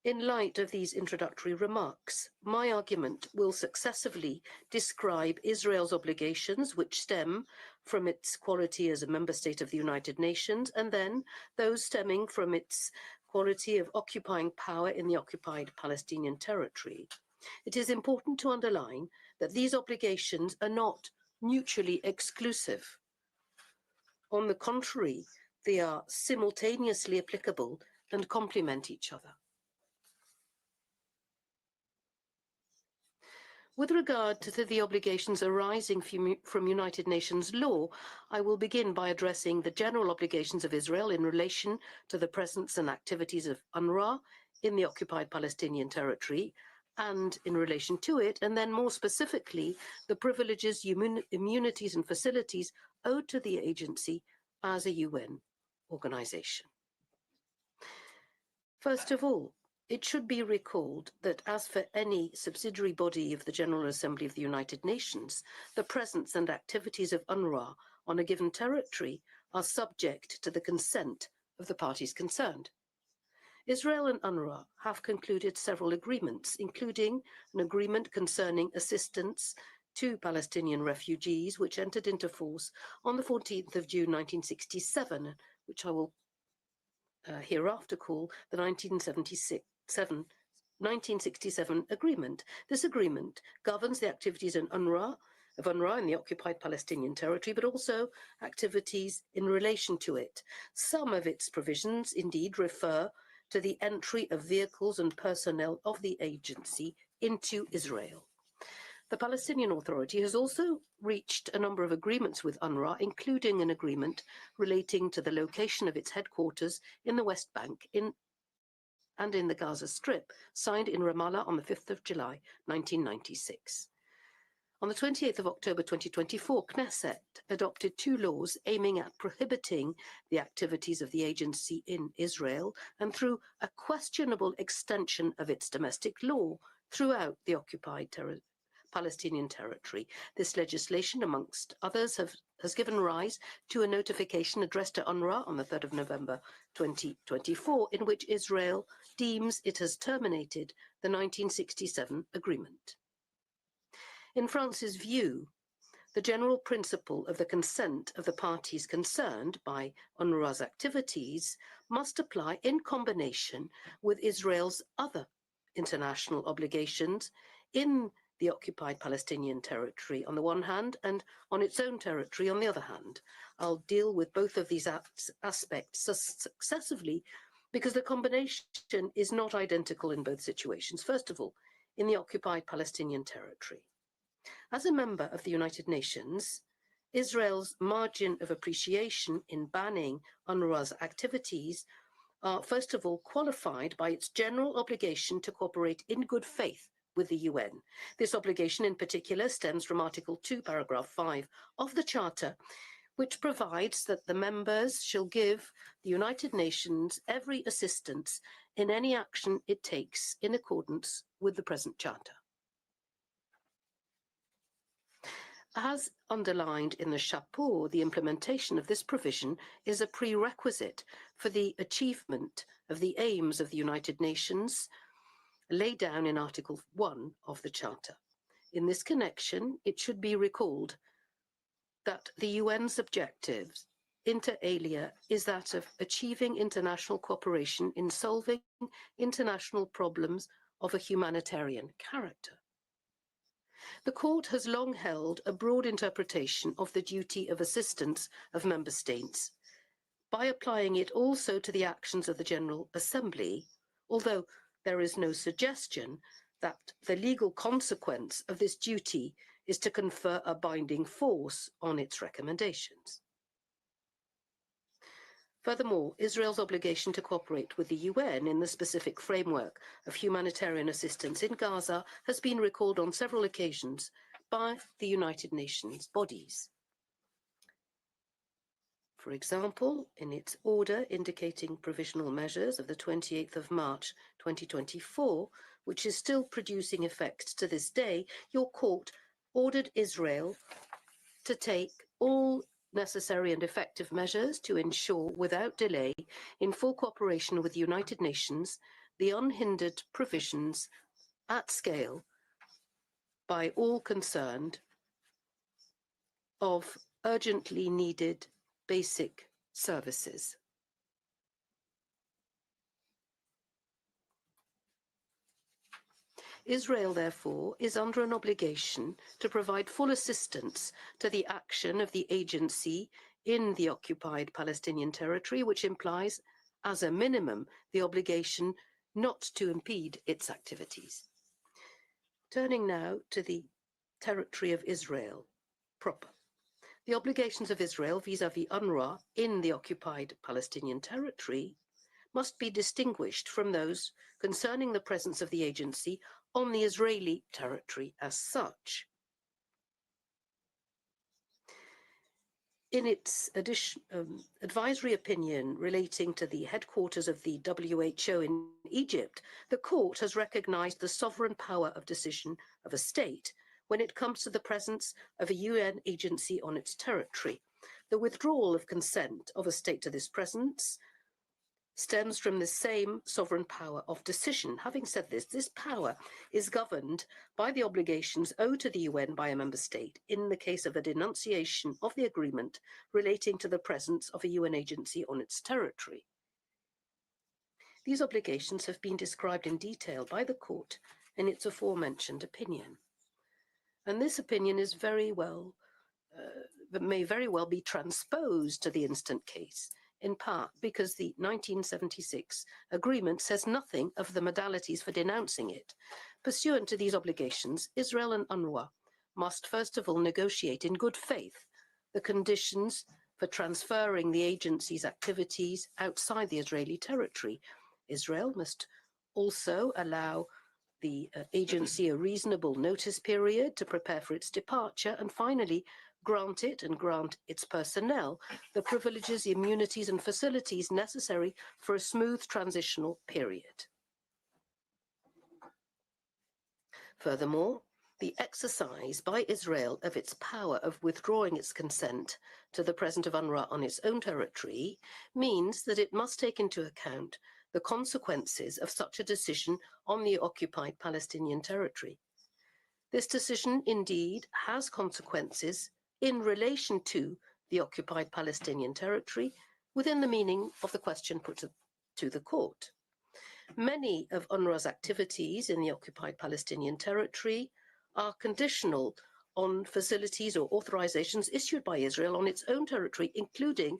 in light of these introductory remarks, my argument will successively describe Israel's obligations, which stem from its quality as a member state of the United Nations, and then those stemming from its quality of occupying power in the occupied Palestinian territory. It is important to underline that these obligations are not mutually exclusive. On the contrary, they are simultaneously applicable and complement each other. With regard to the obligations arising from United Nations law, I will begin by addressing the general obligations of Israel in relation to the presence and activities of UNRWA in the occupied Palestinian territory and in relation to it, and then more specifically, the privileges, immunities and facilities owed to the agency as a UN organization. First of all, it should be recalled that, as for any subsidiary body of the General Assembly of the United Nations, the presence and activities of UNRWA on a given territory are subject to the consent of the parties concerned. Israel and UNRWA have concluded several agreements, including an agreement concerning assistance to Palestinian refugees, which entered into force on the 14th of June 1967, which I will hereafter call the 1967 agreement. This agreement governs the activities of UNRWA in the occupied Palestinian territory, but also activities in relation to it. Some of its provisions indeed refer to the entry of vehicles and personnel of the agency into Israel. The Palestinian Authority has also reached a number of agreements with UNRWA, including an agreement relating to the location of its headquarters in the West Bank and in the Gaza Strip, signed in Ramallah on the 5th of July, 1996. On the 28th of October 2024, Knesset adopted two laws aiming at prohibiting the activities of the agency in Israel and through a questionable extension of its domestic law throughout the occupied Palestinian territory. This legislation, amongst others, has given rise to a notification addressed to UNRWA on the 3rd of November 2024, in which Israel deems it has terminated the 1967 agreement. In France's view, the general principle of the consent of the parties concerned by UNRWA's activities must apply in combination with Israel's other international obligations in the occupied Palestinian territory on the one hand and on its own territory on the other hand. I'll deal with both of these aspects successively because the combination is not identical in both situations. First of all, in the occupied Palestinian territory. As a member of the United Nations, Israel's margin of appreciation in banning UNRWA's activities are, first of all, qualified by its general obligation to cooperate in good faith with the UN. This obligation in particular stems from Article 2, Paragraph 5 of the Charter, which provides that the members shall give the United Nations every assistance in any action it takes in accordance with the present Charter. As underlined in the chapeau, the implementation of this provision is a prerequisite for the achievement of the aims of the United Nations laid down in Article 1 of the Charter. In this connection, it should be recalled that the UN's objectives, inter alia, is that of achieving international cooperation in solving international problems of a humanitarian character. The Court has long held a broad interpretation of the duty of assistance of Member States by applying it also to the actions of the General Assembly, although there is no suggestion that the legal consequence of this duty is to confer a binding force on its recommendations. Furthermore, Israel's obligation to cooperate with the UN in the specific framework of humanitarian assistance in Gaza has been recalled on several occasions by the United Nations bodies. For example, in its order indicating provisional measures of the 28th of March 2024, which is still producing effects to this day, your court ordered Israel to take all necessary and effective measures to ensure, without delay, in full cooperation with the United Nations, the unhindered provisions at scale by all concerned of urgently needed basic services. Israel, therefore, is under an obligation to provide full assistance to the action of the agency in the occupied Palestinian territory, which implies, as a minimum, the obligation not to impede its activities. Turning now to the territory of Israel proper. The obligations of Israel vis-à-vis UNRWA in the occupied Palestinian territory must be distinguished from those concerning the presence of the agency on the Israeli territory as such. In its advisory opinion relating to the headquarters of the WHO in Egypt, the court has recognized the sovereign power of decision of a state when it comes to the presence of a UN agency on its territory. The withdrawal of consent of a state to this presence stems from the same sovereign power of decision. Having said this, this power is governed by the obligations owed to the UN by a member state in the case of a denunciation of the agreement relating to the presence of a UN agency on its territory. These obligations have been described in detail by the court in its aforementioned opinion. And this opinion is may very well be transposed to the instant case, in part because the 1976 agreement says nothing of the modalities for denouncing it. Pursuant to these obligations, Israel and UNRWA must first of all negotiate in good faith the conditions for transferring the agency's activities outside the Israeli territory. Israel must also allow the agency a reasonable notice period to prepare for its departure, and finally grant it and grant its personnel the privileges, immunities and facilities necessary for a smooth transitional period. Furthermore, the exercise by Israel of its power of withdrawing its consent to the presence of UNRWA on its own territory means that it must take into account the consequences of such a decision on the occupied Palestinian territory. This decision indeed has consequences in relation to the occupied Palestinian territory within the meaning of the question put to the court. Many of UNRWA's activities in the occupied Palestinian territory are conditional on facilities or authorizations issued by Israel on its own territory, including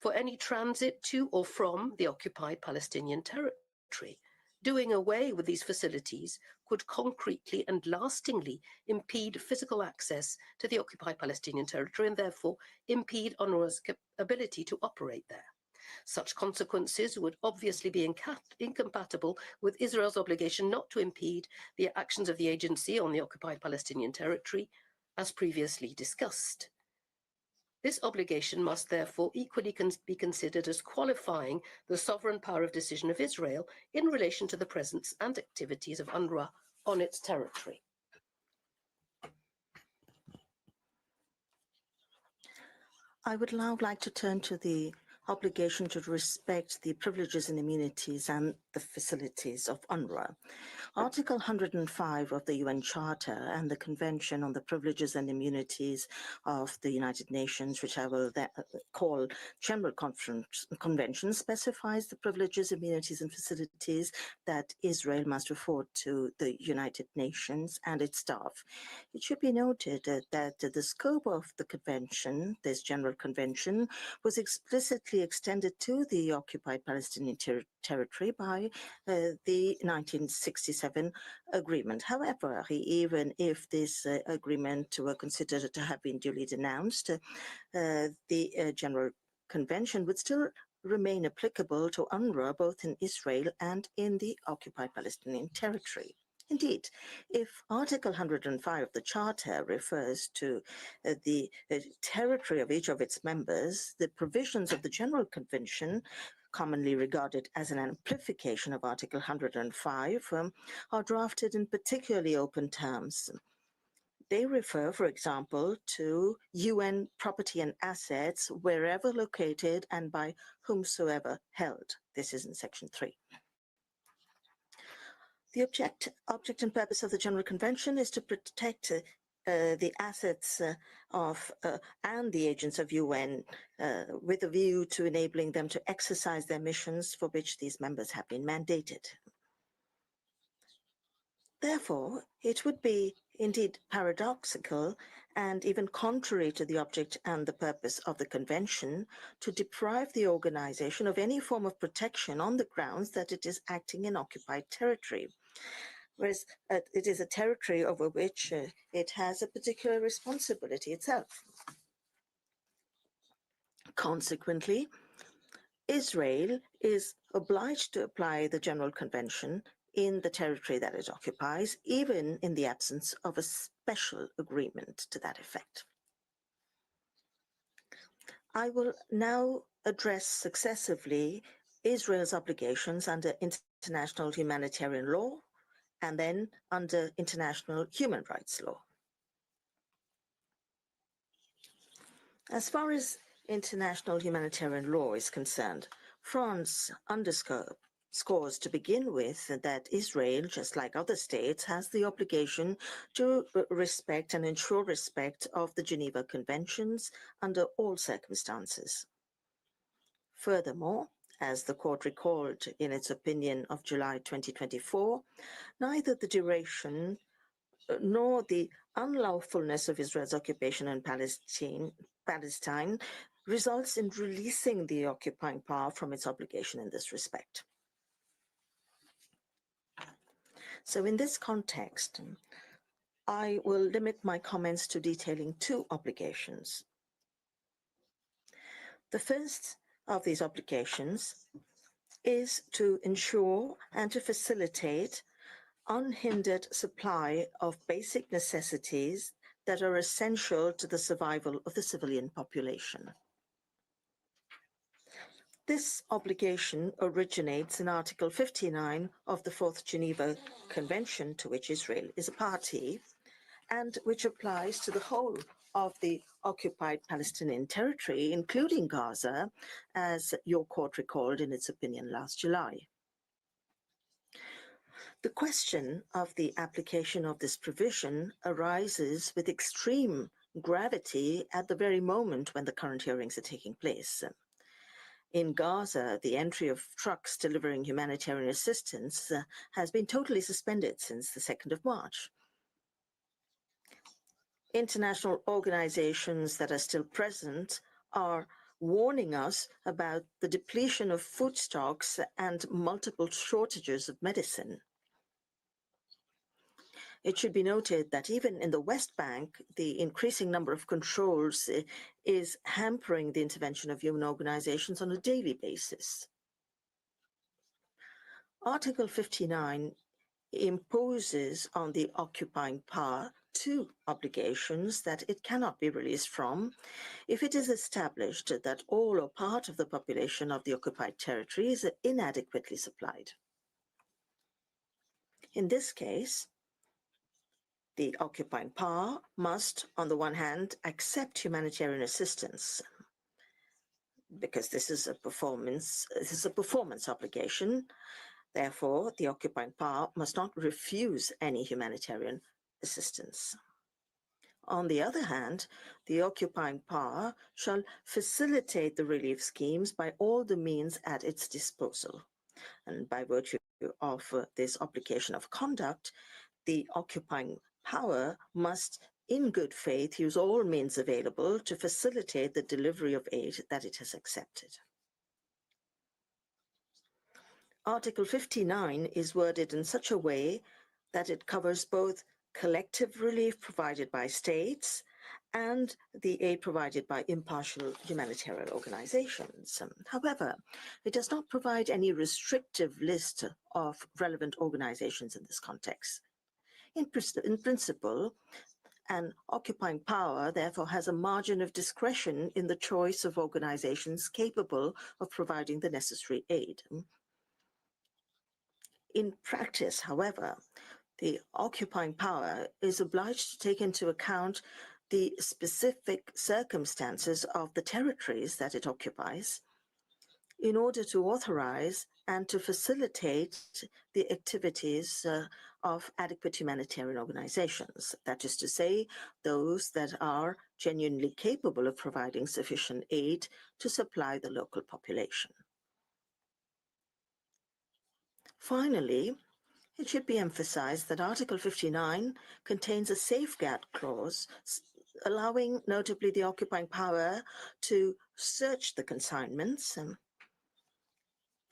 for any transit to or from the occupied Palestinian territory. Doing away with these facilities could concretely and lastingly impede physical access to the occupied Palestinian territory and therefore impede UNRWA's ability to operate there. Such consequences would obviously be incompatible with Israel's obligation not to impede the actions of the agency on the occupied Palestinian territory, as previously discussed. This obligation must therefore equally be considered as qualifying the sovereign power of decision of Israel in relation to the presence and activities of UNRWA on its territory. I would now like to turn to the obligation to respect the privileges and immunities and the facilities of UNRWA. Article 105 of the UN Charter and the Convention on the Privileges and Immunities of the United Nations, which I will call General Convention, specifies the privileges, immunities, and facilities that Israel must afford to the United Nations and its staff. It should be noted that the scope of the convention, this General Convention, was explicitly extended to the occupied Palestinian territory by the 1967 agreement. However, even if this agreement were considered to have been duly denounced, the General Convention would still remain applicable to UNRWA both in Israel and in the occupied Palestinian territory. Indeed, if Article 105 of the Charter refers to the territory of each of its members, the provisions of the General Convention, commonly regarded as an amplification of Article 105, are drafted in particularly open terms. They refer, for example, to UN property and assets wherever located and by whomsoever held. This is in Section 3. The object and purpose of the General Convention is to protect the assets of and the agents of UN with a view to enabling them to exercise their missions for which these members have been mandated. Therefore, it would be indeed paradoxical and even contrary to the object and the purpose of the Convention to deprive the organization of any form of protection on the grounds that it is acting in occupied territory, whereas it is a territory over which it has a particular responsibility itself. Consequently, Israel is obliged to apply the General Convention in the territory that it occupies, even in the absence of a special agreement to that effect. I will now address successively Israel's obligations under international humanitarian law and then under international human rights law. As far as international humanitarian law is concerned, France underscores to begin with that Israel, just like other states, has the obligation to respect and ensure respect of the Geneva Conventions under all circumstances. Furthermore, as the court recalled in its opinion of July 2024, neither the duration nor the unlawfulness of Israel's occupation in Palestine results in releasing the occupying power from its obligation in this respect. So in this context, I will limit my comments to detailing two obligations. The first of these obligations is to ensure and to facilitate unhindered supply of basic necessities that are essential to the survival of the civilian population. This obligation originates in Article 59 of the Fourth Geneva Convention, to which Israel is a party, and which applies to the whole of the occupied Palestinian territory, including Gaza, as your court recalled in its opinion last July. The question of the application of this provision arises with extreme gravity at the very moment when the current hearings are taking place. In Gaza, the entry of trucks delivering humanitarian assistance has been totally suspended since the 2nd of March. International organizations that are still present are warning us about the depletion of food stocks and multiple shortages of medicine. It should be noted that even in the West Bank, the increasing number of controls is hampering the intervention of human organizations on a daily basis. Article 59 imposes on the occupying power two obligations that it cannot be released from if it is established that all or part of the population of the occupied territory is inadequately supplied. In this case, the occupying power must, on the one hand, accept humanitarian assistance, because this is a performance obligation. Therefore, the occupying power must not refuse any humanitarian assistance. On the other hand, the occupying power shall facilitate the relief schemes by all the means at its disposal. And by virtue of this obligation of conduct, the occupying power must, in good faith, use all means available to facilitate the delivery of aid that it has accepted. Article 59 is worded in such a way that it covers both collective relief provided by states and the aid provided by impartial humanitarian organizations. However, it does not provide any restrictive list of relevant organizations in this context. In principle, an occupying power therefore has a margin of discretion in the choice of organizations capable of providing the necessary aid. In practice, however, the occupying power is obliged to take into account the specific circumstances of the territories that it occupies in order to authorize and to facilitate the activities of adequate humanitarian organizations. That is to say, those that are genuinely capable of providing sufficient aid to supply the local population. Finally, it should be emphasized that Article 59 contains a safeguard clause allowing notably the occupying power to search the consignments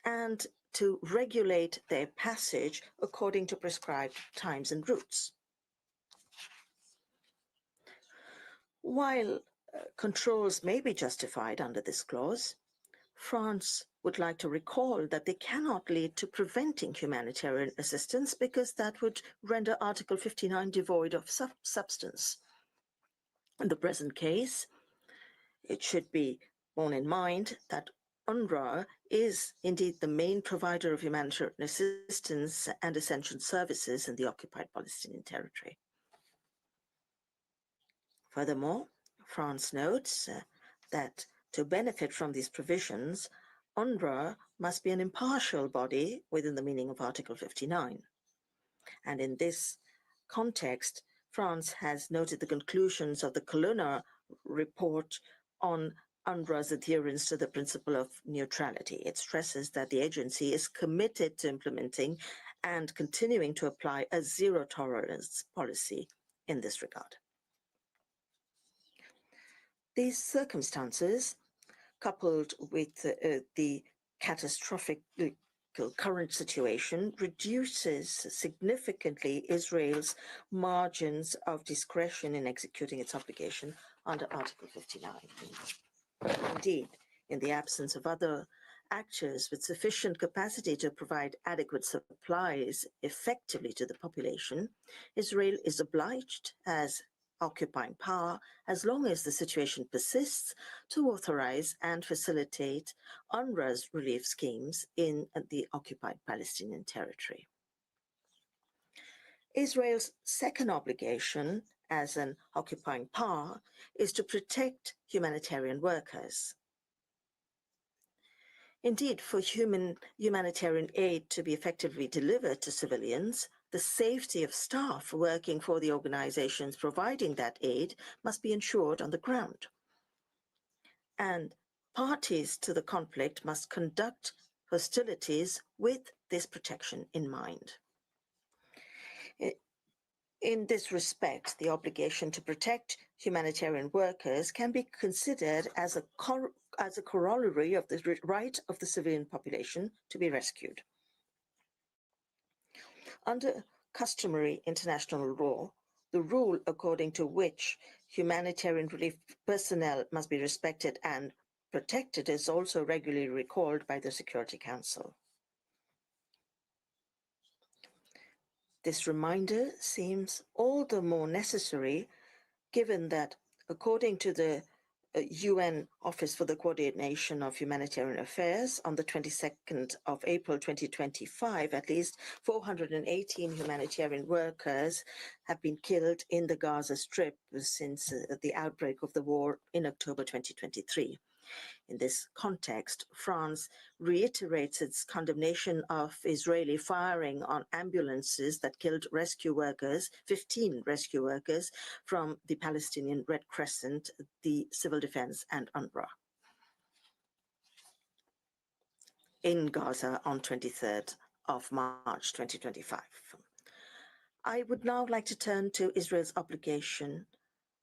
and to regulate their passage according to prescribed times and routes. While controls may be justified under this clause, France would like to recall that they cannot lead to preventing humanitarian assistance because that would render Article 59 devoid of substance. In the present case, it should be borne in mind that UNRWA is indeed the main provider of humanitarian assistance and essential services in the occupied Palestinian territory. Furthermore, France notes that to benefit from these provisions, UNRWA must be an impartial body within the meaning of Article 59. And in this context, France has noted the conclusions of the Colonna report on UNRWA's adherence to the principle of neutrality. It stresses that the agency is committed to implementing and continuing to apply a zero-tolerance policy in this regard. These circumstances, coupled with the catastrophic current situation, reduces significantly Israel's margins of discretion in executing its obligation under Article 59. Indeed, in the absence of other actors with sufficient capacity to provide adequate supplies effectively to the population, Israel is obliged, as occupying power, as long as the situation persists, to authorize and facilitate UNRWA's relief schemes in the occupied Palestinian territory. Israel's second obligation as an occupying power is to protect humanitarian workers. Indeed, for humanitarian aid to be effectively delivered to civilians, the safety of staff working for the organizations providing that aid must be ensured on the ground. And parties to the conflict must conduct hostilities with this protection in mind. In this respect, the obligation to protect humanitarian workers can be considered as a corollary of the right of the civilian population to be rescued. Under customary international law, the rule according to which humanitarian relief personnel must be respected and protected is also regularly recalled by the Security Council. This reminder seems all the more necessary given that, according to the UN Office for the Coordination of Humanitarian Affairs, on the 22nd of April 2025, at least 418 humanitarian workers have been killed in the Gaza Strip since the outbreak of the war in October 2023. In this context, France reiterates its condemnation of Israeli firing on ambulances that killed rescue workers, 15 rescue workers from the Palestinian Red Crescent, the Civil Defense, and UNRWA in Gaza on 23rd of March 2025. I would now like to turn to Israel's obligation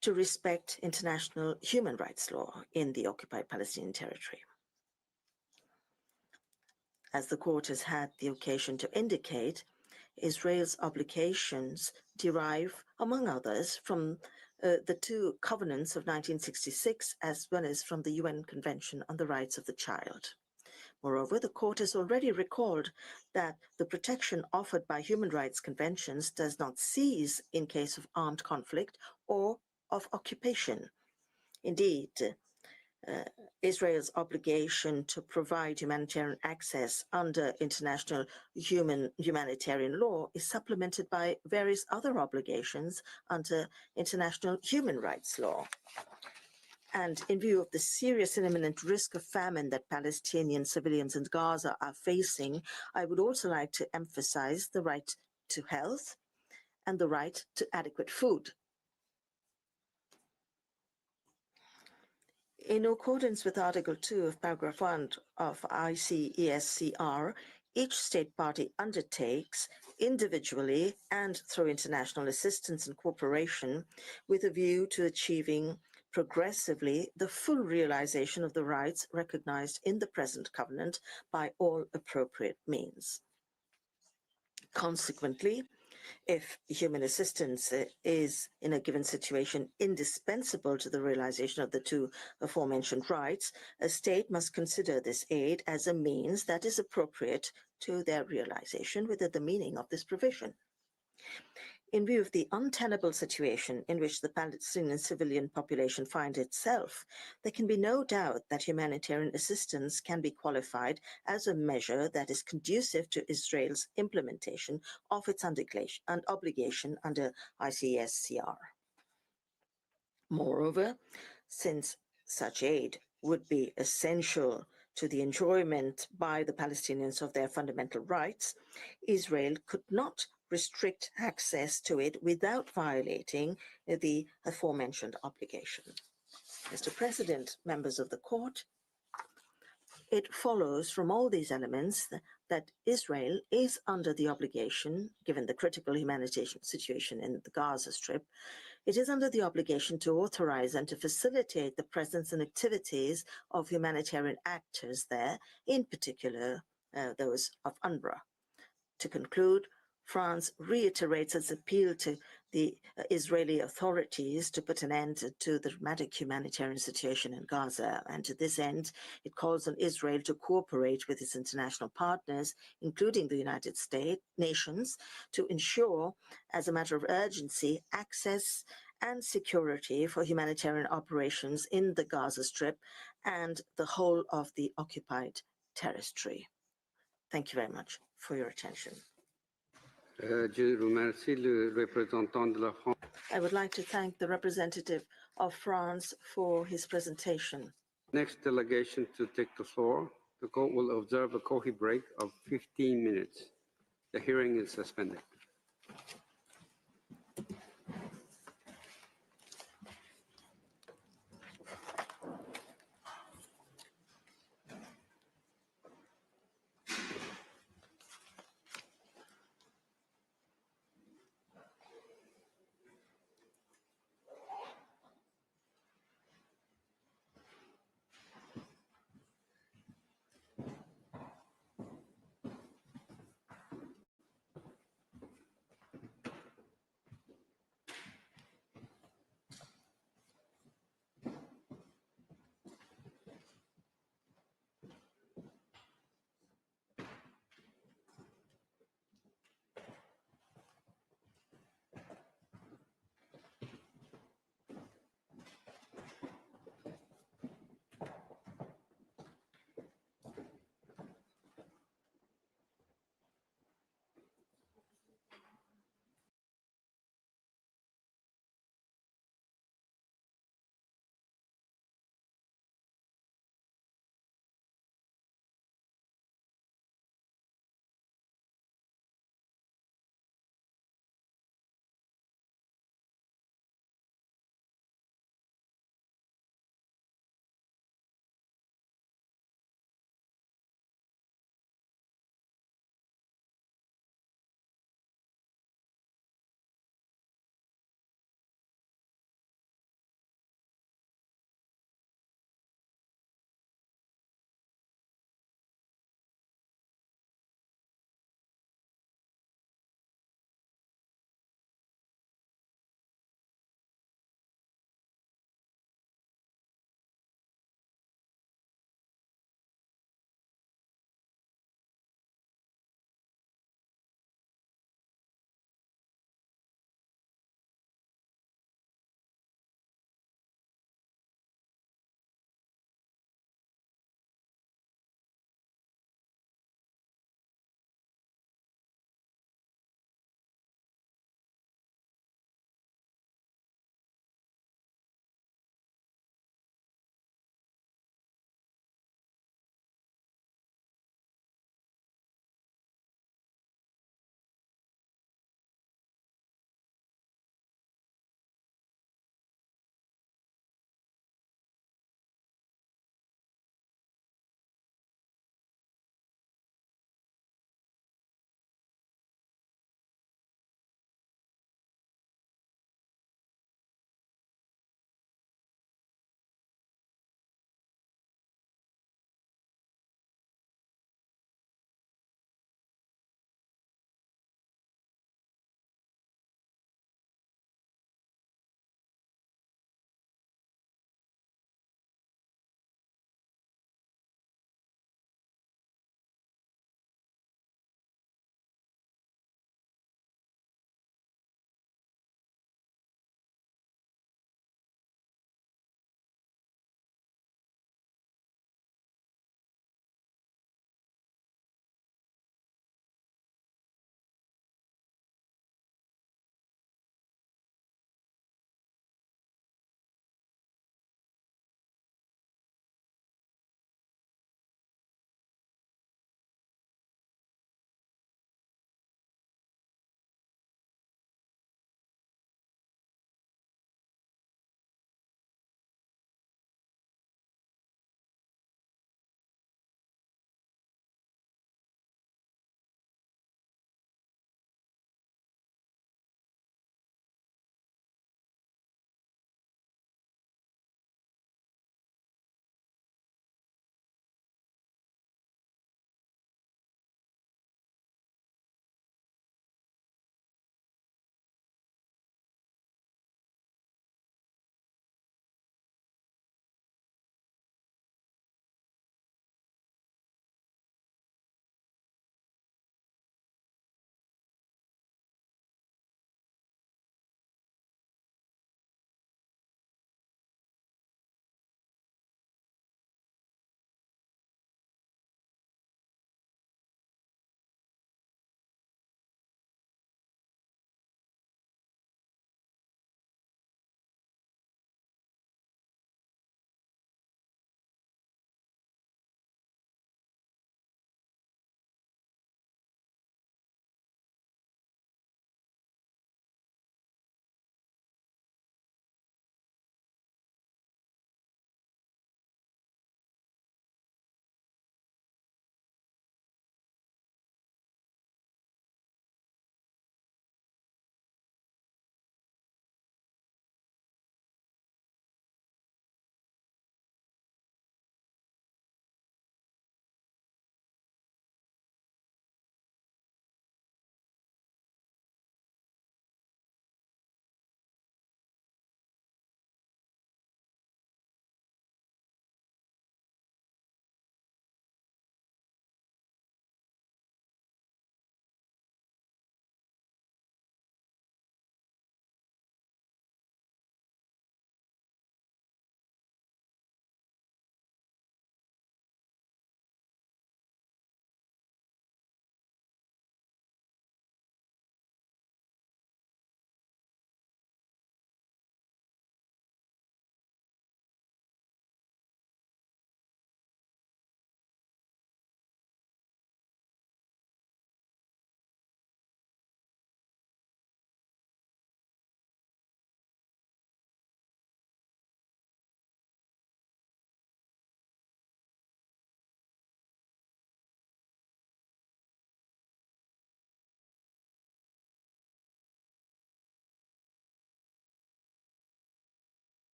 to respect international human rights law in the occupied Palestinian territory. As the court has had the occasion to indicate, Israel's obligations derive, among others, from the two covenants of 1966, as well as from the UN Convention on the Rights of the Child. Moreover, the court has already recalled that the protection offered by human rights conventions does not cease in case of armed conflict or of occupation. Indeed, Israel's obligation to provide humanitarian access under international humanitarian law is supplemented by various other obligations under international human rights law. And in view of the serious and imminent risk of famine that Palestinian civilians in Gaza are facing, I would also like to emphasize the right to health and the right to adequate food. In accordance with Article 2 of Paragraph 1 of ICESCR, each state party undertakes, individually and through international assistance and cooperation, with a view to achieving progressively the full realization of the rights recognized in the present covenant by all appropriate means. Consequently, if human assistance is in a given situation indispensable to the realization of the two aforementioned rights, a state must consider this aid as a means that is appropriate to their realization within the meaning of this provision. In view of the untenable situation in which the Palestinian civilian population finds itself, there can be no doubt that humanitarian assistance can be qualified as a measure that is conducive to Israel's implementation of its obligation under ICESCR. Moreover, since such aid would be essential to the enjoyment by the Palestinians of their fundamental rights, Israel could not restrict access to it without violating the aforementioned obligation. Mr. President, members of the court, it follows from all these elements that Israel is under the obligation, given the critical humanitarian situation in the Gaza Strip, it is under the obligation to authorize and to facilitate the presence and activities of humanitarian actors there, in particular those of UNRWA. To conclude, France reiterates its appeal to the Israeli authorities to put an end to the dramatic humanitarian situation in Gaza. And to this end, it calls on Israel to cooperate with its international partners, including the United Nations, to ensure, as a matter of urgency, access and security for humanitarian operations in the Gaza Strip and the whole of the occupied territory. Thank you very much for your attention. Je remercie le représentant de la France. I would like to thank the representative of France for his presentation. Next delegation to take the floor, the court will observe a coffee break of 15 minutes. The hearing is suspended.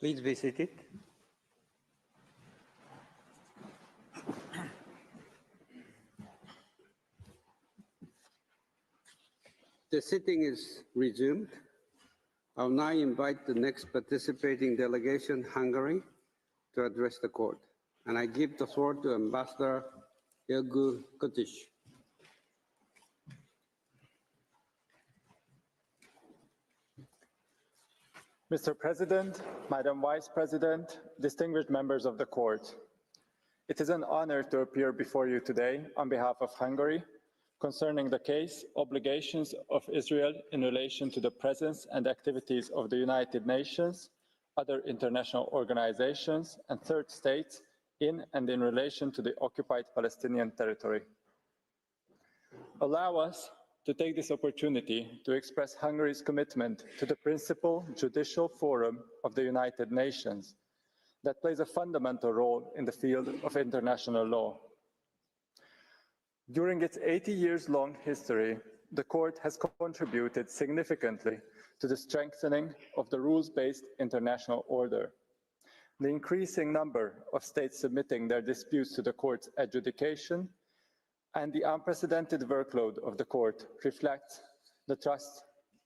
Please be seated. The sitting is resumed. I'll now invite the next participating delegation, Hungary, to address the court. And I give the floor to Ambassador Ilgu Kutis. Mr. President, Madam Vice President, distinguished members of the court, it is an honor to appear before you today on behalf of Hungary concerning the case obligations of Israel in relation to the presence and activities of the United Nations, other international organizations, and third states in and in relation to the occupied Palestinian territory. Allow us to take this opportunity to express Hungary's commitment to the principal judicial forum of the United Nations that plays a fundamental role in the field of international law. During its 80 years long history, the court has contributed significantly to the strengthening of the rules-based international order. The increasing number of states submitting their disputes to the court's adjudication and the unprecedented workload of the court reflects the trust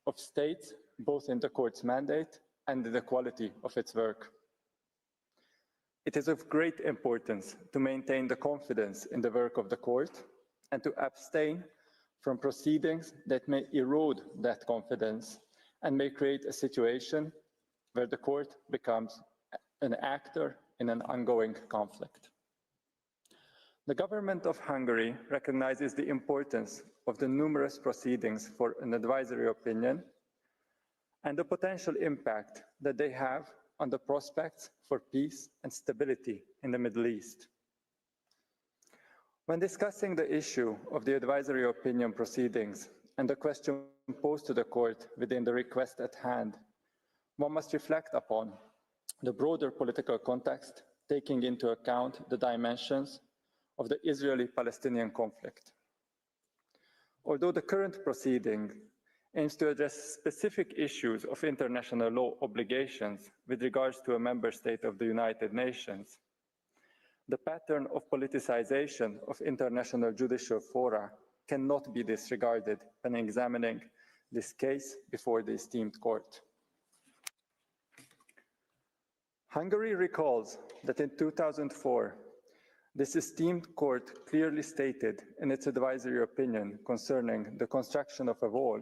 of states, both in the court's mandate and in the quality of its work. It is of great importance to maintain the confidence in the work of the court and to abstain from proceedings that may erode that confidence and may create a situation where the court becomes an actor in an ongoing conflict. The government of Hungary recognizes the importance of the numerous proceedings for an advisory opinion and the potential impact that they have on the prospects for peace and stability in the Middle East. When discussing the issue of the advisory opinion proceedings and the question posed to the court within the request at hand, one must reflect upon the broader political context, taking into account the dimensions of the Israeli-Palestinian conflict. Although the current proceeding aims to address specific issues of international law obligations with regards to a member state of the United Nations, the pattern of politicization of international judicial fora cannot be disregarded when examining this case before the esteemed court. Hungary recalls that in 2004, this esteemed court clearly stated in its advisory opinion concerning the construction of a wall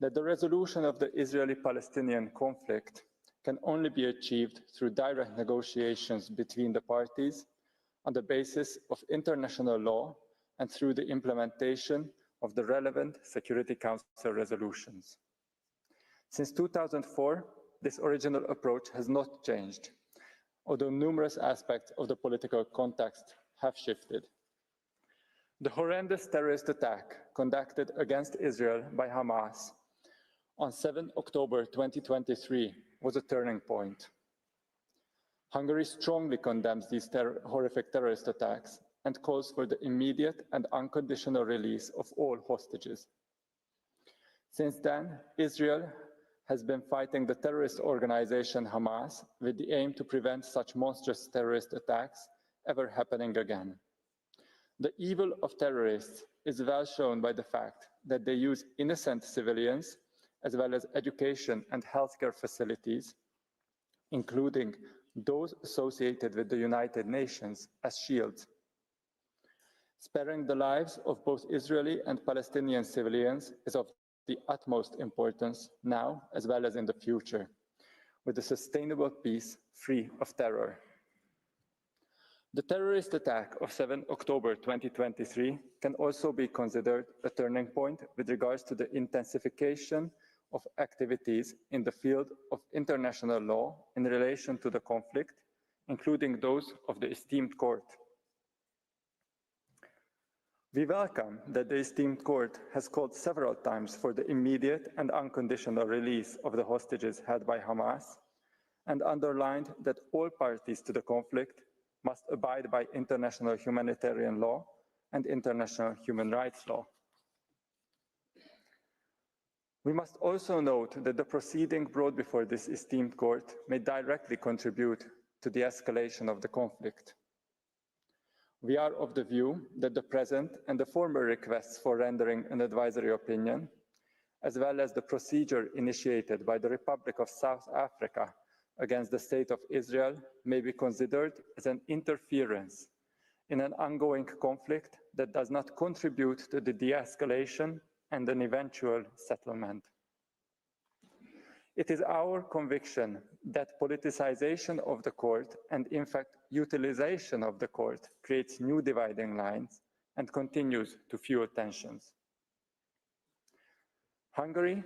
that the resolution of the Israeli-Palestinian conflict can only be achieved through direct negotiations between the parties on the basis of international law and through the implementation of the relevant Security Council resolutions. Since 2004, this original approach has not changed, although numerous aspects of the political context have shifted. The horrendous terrorist attack conducted against Israel by Hamas on 7 October 2023 was a turning point. Hungary strongly condemns these horrific terrorist attacks and calls for the immediate and unconditional release of all hostages. Since then, Israel has been fighting the terrorist organization Hamas with the aim to prevent such monstrous terrorist attacks ever happening again. The evil of terrorists is well shown by the fact that they use innocent civilians as well as education and healthcare facilities, including those associated with the United Nations, as shields. Sparing the lives of both Israeli and Palestinian civilians is of the utmost importance now as well as in the future, with a sustainable peace free of terror. The terrorist attack of 7 October 2023 can also be considered a turning point with regards to the intensification of activities in the field of international law in relation to the conflict, including those of the esteemed court. We welcome that the esteemed court has called several times for the immediate and unconditional release of the hostages held by Hamas and underlined that all parties to the conflict must abide by international humanitarian law and international human rights law. We must also note that the proceeding brought before this esteemed court may directly contribute to the escalation of the conflict. We are of the view that the present and the former requests for rendering an advisory opinion, as well as the procedure initiated by the Republic of South Africa against the State of Israel, may be considered as an interference in an ongoing conflict that does not contribute to the de-escalation and an eventual settlement. It is our conviction that politicization of the court and, in fact, utilization of the court creates new dividing lines and continues to fuel tensions. Hungary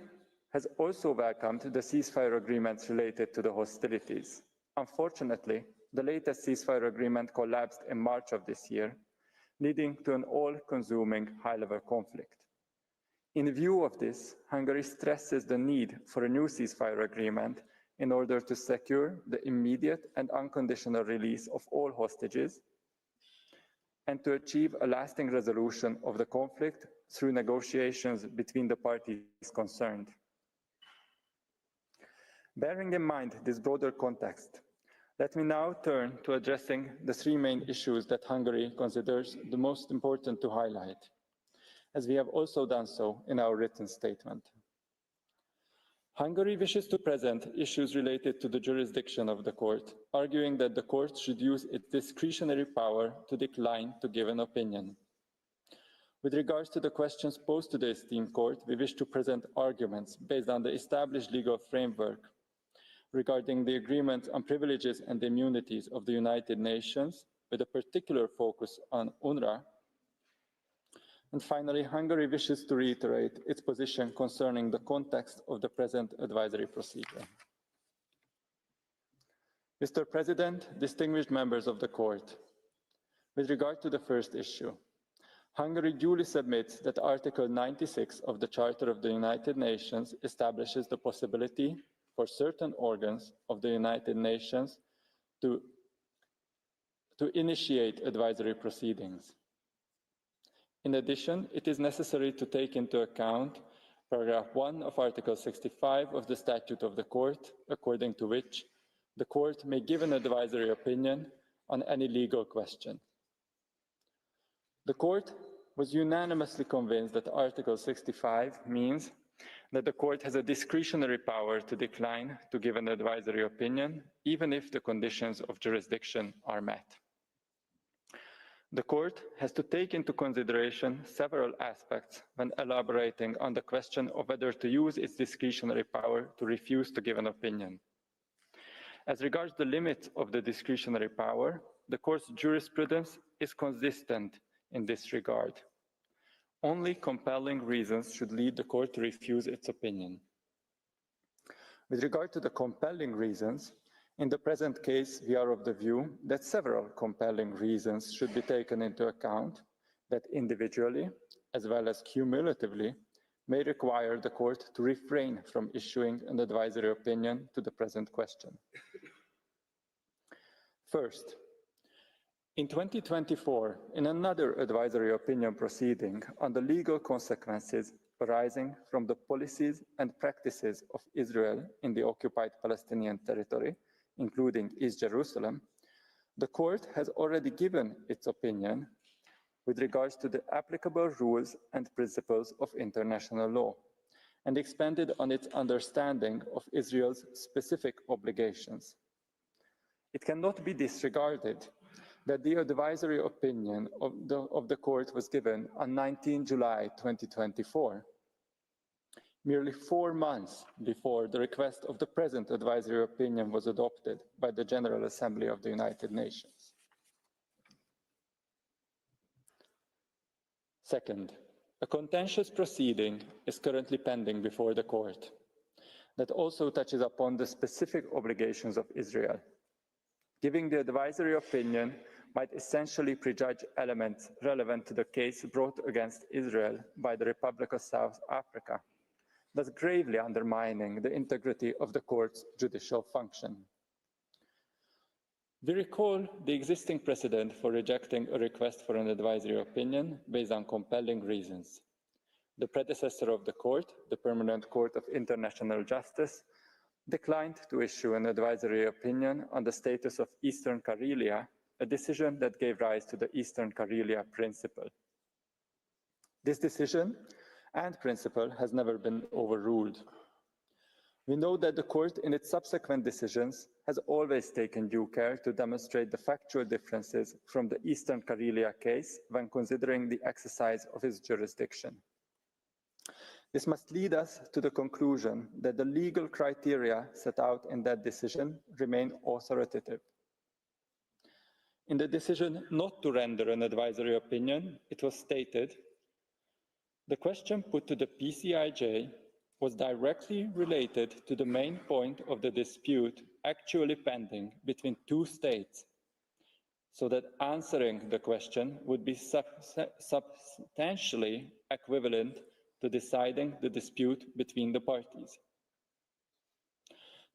has also welcomed the ceasefire agreements related to the hostilities. Unfortunately, the latest ceasefire agreement collapsed in March of this year, leading to an all-consuming high-level conflict. In view of this, Hungary stresses the need for a new ceasefire agreement in order to secure the immediate and unconditional release of all hostages and to achieve a lasting resolution of the conflict through negotiations between the parties concerned. Bearing in mind this broader context, let me now turn to addressing the three main issues that Hungary considers the most important to highlight, as we have also done so in our written statement. Hungary wishes to present issues related to the jurisdiction of the court, arguing that the court should use its discretionary power to decline to give an opinion. With regards to the questions posed to the esteemed court, we wish to present arguments based on the established legal framework regarding the Agreement on Privileges and Immunities of the United Nations, with a particular focus on UNRWA. And finally, Hungary wishes to reiterate its position concerning the context of the present advisory procedure. Mr. President, distinguished members of the court, with regard to the first issue, Hungary duly submits that Article 96 of the Charter of the United Nations establishes the possibility for certain organs of the United Nations to initiate advisory proceedings. In addition, it is necessary to take into account paragraph 1 of Article 65 of the Statute of the Court, according to which the court may give an advisory opinion on any legal question. The court was unanimously convinced that Article 65 means that the court has a discretionary power to decline to give an advisory opinion, even if the conditions of jurisdiction are met. The court has to take into consideration several aspects when elaborating on the question of whether to use its discretionary power to refuse to give an opinion. As regards the limits of the discretionary power, the court's jurisprudence is consistent in this regard. Only compelling reasons should lead the court to refuse its opinion. With regard to the compelling reasons, in the present case, we are of the view that several compelling reasons should be taken into account that individually, as well as cumulatively, may require the court to refrain from issuing an advisory opinion to the present question. First, in 2024, in another advisory opinion proceeding on the legal consequences arising from the policies and practices of Israel in the occupied Palestinian territory, including East Jerusalem, the court has already given its opinion with regards to the applicable rules and principles of international law, and expanded on its understanding of Israel's specific obligations. It cannot be disregarded that the advisory opinion of the court was given on 19 July 2024, merely 4 months before the request of the present advisory opinion was adopted by the General Assembly of the United Nations. Second, a contentious proceeding is currently pending before the court that also touches upon the specific obligations of Israel. Giving the advisory opinion might essentially prejudge elements relevant to the case brought against Israel by the Republic of South Africa, thus gravely undermining the integrity of the court's judicial function. We recall the existing precedent for rejecting a request for an advisory opinion based on compelling reasons. the predecessor of the court, the Permanent Court of International Justice, declined to issue an advisory opinion on the status of Eastern Karelia, a decision that gave rise to the Eastern Karelia Principle. This decision and principle has never been overruled. We know that the court in its subsequent decisions has always taken due care to demonstrate the factual differences from the Eastern Karelia case when considering the exercise of its jurisdiction. This must lead us to the conclusion that the legal criteria set out in that decision remain authoritative. In the decision not to render an advisory opinion, it was stated, the question put to the PCIJ was directly related to the main point of the dispute actually pending between two states, so that answering the question would be substantially equivalent to deciding the dispute between the parties.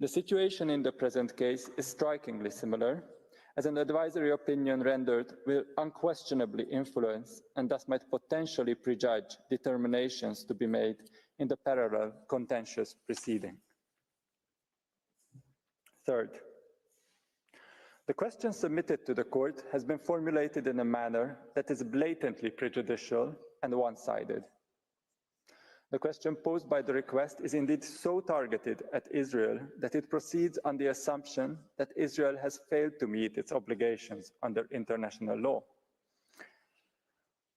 The situation in the present case is strikingly similar, as an advisory opinion rendered will unquestionably influence and thus might potentially prejudge determinations to be made in the parallel contentious proceeding. Third, the question submitted to the court has been formulated in a manner that is blatantly prejudicial and one-sided. The question posed by the request is indeed so targeted at Israel that it proceeds on the assumption that Israel has failed to meet its obligations under international law.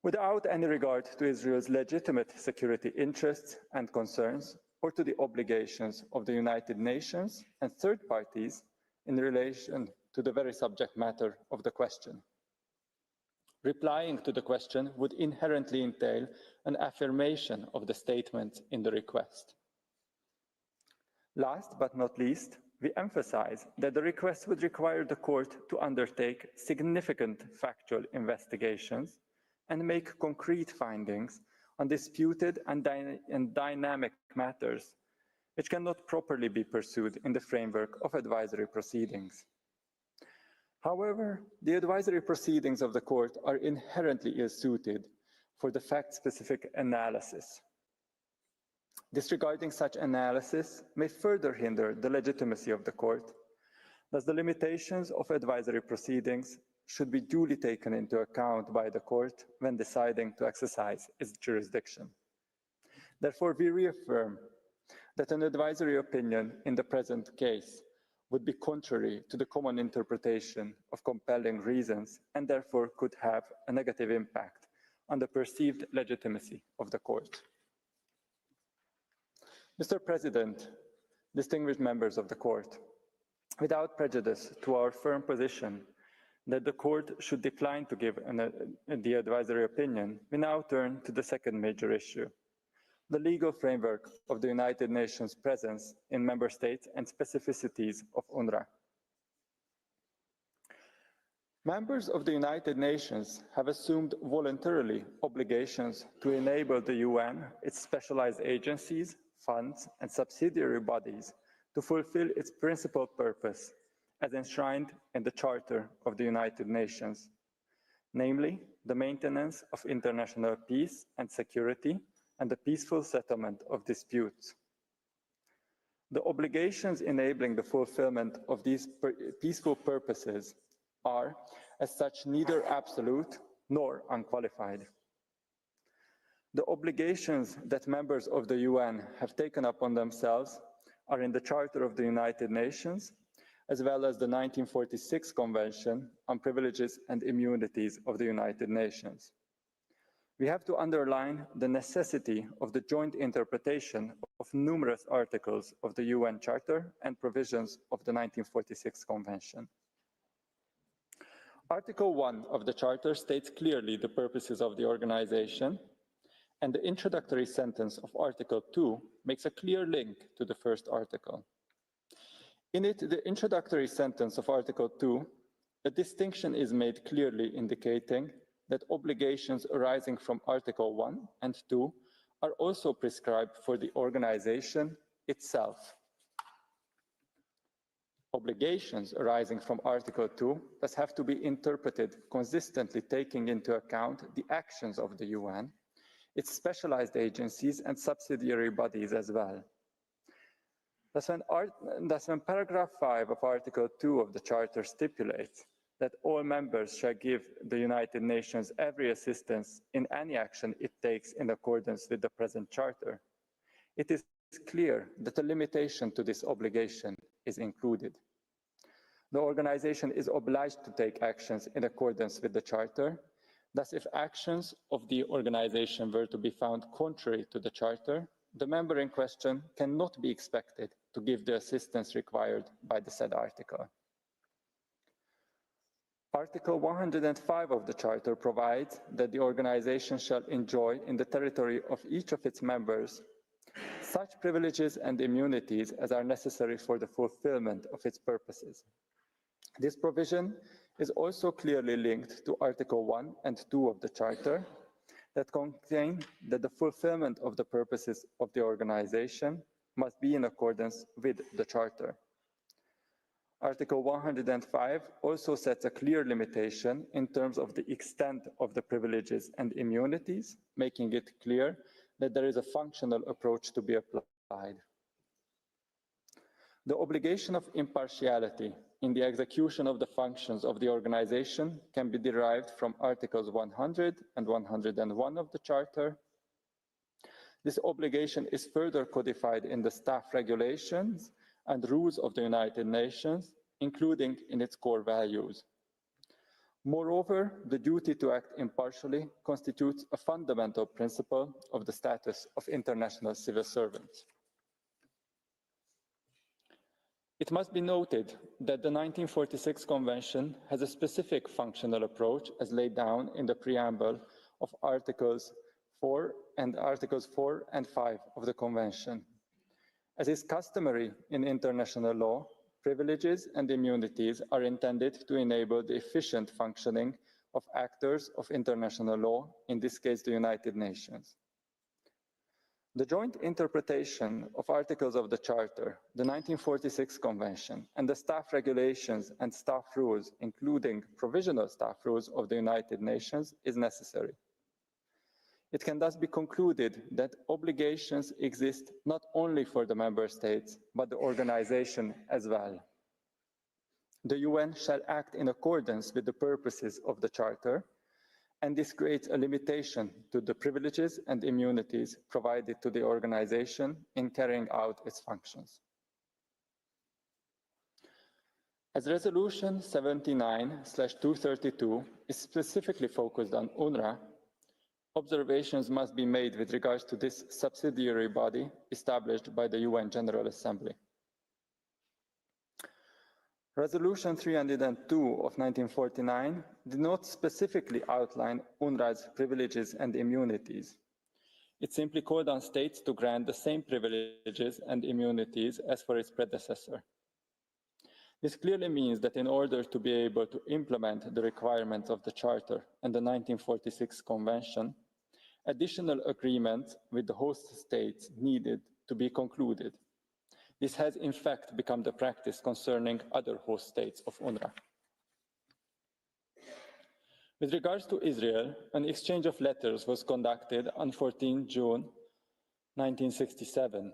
Without any regard to Israel's legitimate security interests and concerns, or to the obligations of the United Nations and third parties in relation to the very subject matter of the question. Replying to the question would inherently entail an affirmation of the statement in the request. Last but not least, we emphasize that the request would require the court to undertake significant factual investigations and make concrete findings on disputed and dynamic matters, which cannot properly be pursued in the framework of advisory proceedings. However, the advisory proceedings of the court are inherently ill-suited for the fact-specific analysis. Disregarding such analysis may further hinder the legitimacy of the court. Thus, the limitations of advisory proceedings should be duly taken into account by the court when deciding to exercise its jurisdiction. Therefore, we reaffirm that an advisory opinion in the present case would be contrary to the common interpretation of compelling reasons and therefore could have a negative impact on the perceived legitimacy of the court. Mr. President, distinguished members of the court, without prejudice to our firm position that the court should decline to give the advisory opinion, we now turn to the second major issue, the legal framework of the United Nations presence in member states and specificities of UNRWA. Members of the United Nations have assumed voluntarily obligations to enable the UN, its specialized agencies, funds, and subsidiary bodies to fulfill its principal purpose as enshrined in the Charter of the United Nations, namely the maintenance of international peace and security and the peaceful settlement of disputes. The obligations enabling the fulfillment of these peaceful purposes are, as such, neither absolute nor unqualified. The obligations that members of the UN have taken upon themselves are in the Charter of the United Nations, as well as the 1946 Convention on Privileges and Immunities of the United Nations. We have to underline the necessity of the joint interpretation of numerous articles of the UN Charter and provisions of the 1946 Convention. Article 1 of the Charter states clearly the purposes of the organization, and the introductory sentence of Article 2 makes a clear link to the first article. In it, the introductory sentence of Article 2, a distinction is made clearly indicating that obligations arising from Article 1 and 2 are also prescribed for the organization itself. Obligations arising from Article 2 thus have to be interpreted consistently taking into account the actions of the UN its specialized agencies and subsidiary bodies as well. Thus when paragraph 5 of Article 2 of the Charter stipulates that all members shall give the United Nations every assistance in any action it takes in accordance with the present Charter, it is clear that a limitation to this obligation is included. The organization is obliged to take actions in accordance with the Charter. Thus, if actions of the organization were to be found contrary to the Charter, the member in question cannot be expected to give the assistance required by the said article. Article 105 of the Charter provides that the organization shall enjoy in the territory of each of its members such privileges and immunities as are necessary for the fulfillment of its purposes. This provision is also clearly linked to Article 1 and 2 of the Charter that contain that the fulfillment of the purposes of the organization must be in accordance with the Charter. Article 105 also sets a clear limitation in terms of the extent of the privileges and immunities, making it clear that there is a functional approach to be applied. The obligation of impartiality in the execution of the functions of the organization can be derived from Articles 100 and 101 of the Charter. This obligation is further codified in the staff regulations and rules of the United Nations, including in its core values. Moreover, the duty to act impartially constitutes a fundamental principle of the status of international civil servants. It must be noted that the 1946 Convention has a specific functional approach as laid down in the preamble of Articles 4 and 5 of the Convention. As is customary in international law, privileges and immunities are intended to enable the efficient functioning of actors of international law, in this case the United Nations. The joint interpretation of articles of the Charter, the 1946 Convention, and the staff regulations and staff rules, including provisional staff rules of the United Nations, is necessary. It can thus be concluded that obligations exist not only for the member states, but the organization as well. The UN shall act in accordance with the purposes of the Charter, and this creates a limitation to the privileges and immunities provided to the organization in carrying out its functions. As Resolution 79/232 is specifically focused on UNRWA, observations must be made with regards to this subsidiary body established by the UN General Assembly. Resolution 302 of 1949 did not specifically outline UNRWA's privileges and immunities. It simply called on states to grant the same privileges and immunities as for its predecessor. This clearly means that in order to be able to implement the requirements of the Charter and the 1946 Convention, additional agreements with the host states needed to be concluded. This has in fact become the practice concerning other host states of UNRWA. With regards to Israel, an exchange of letters was conducted on 14 June 1967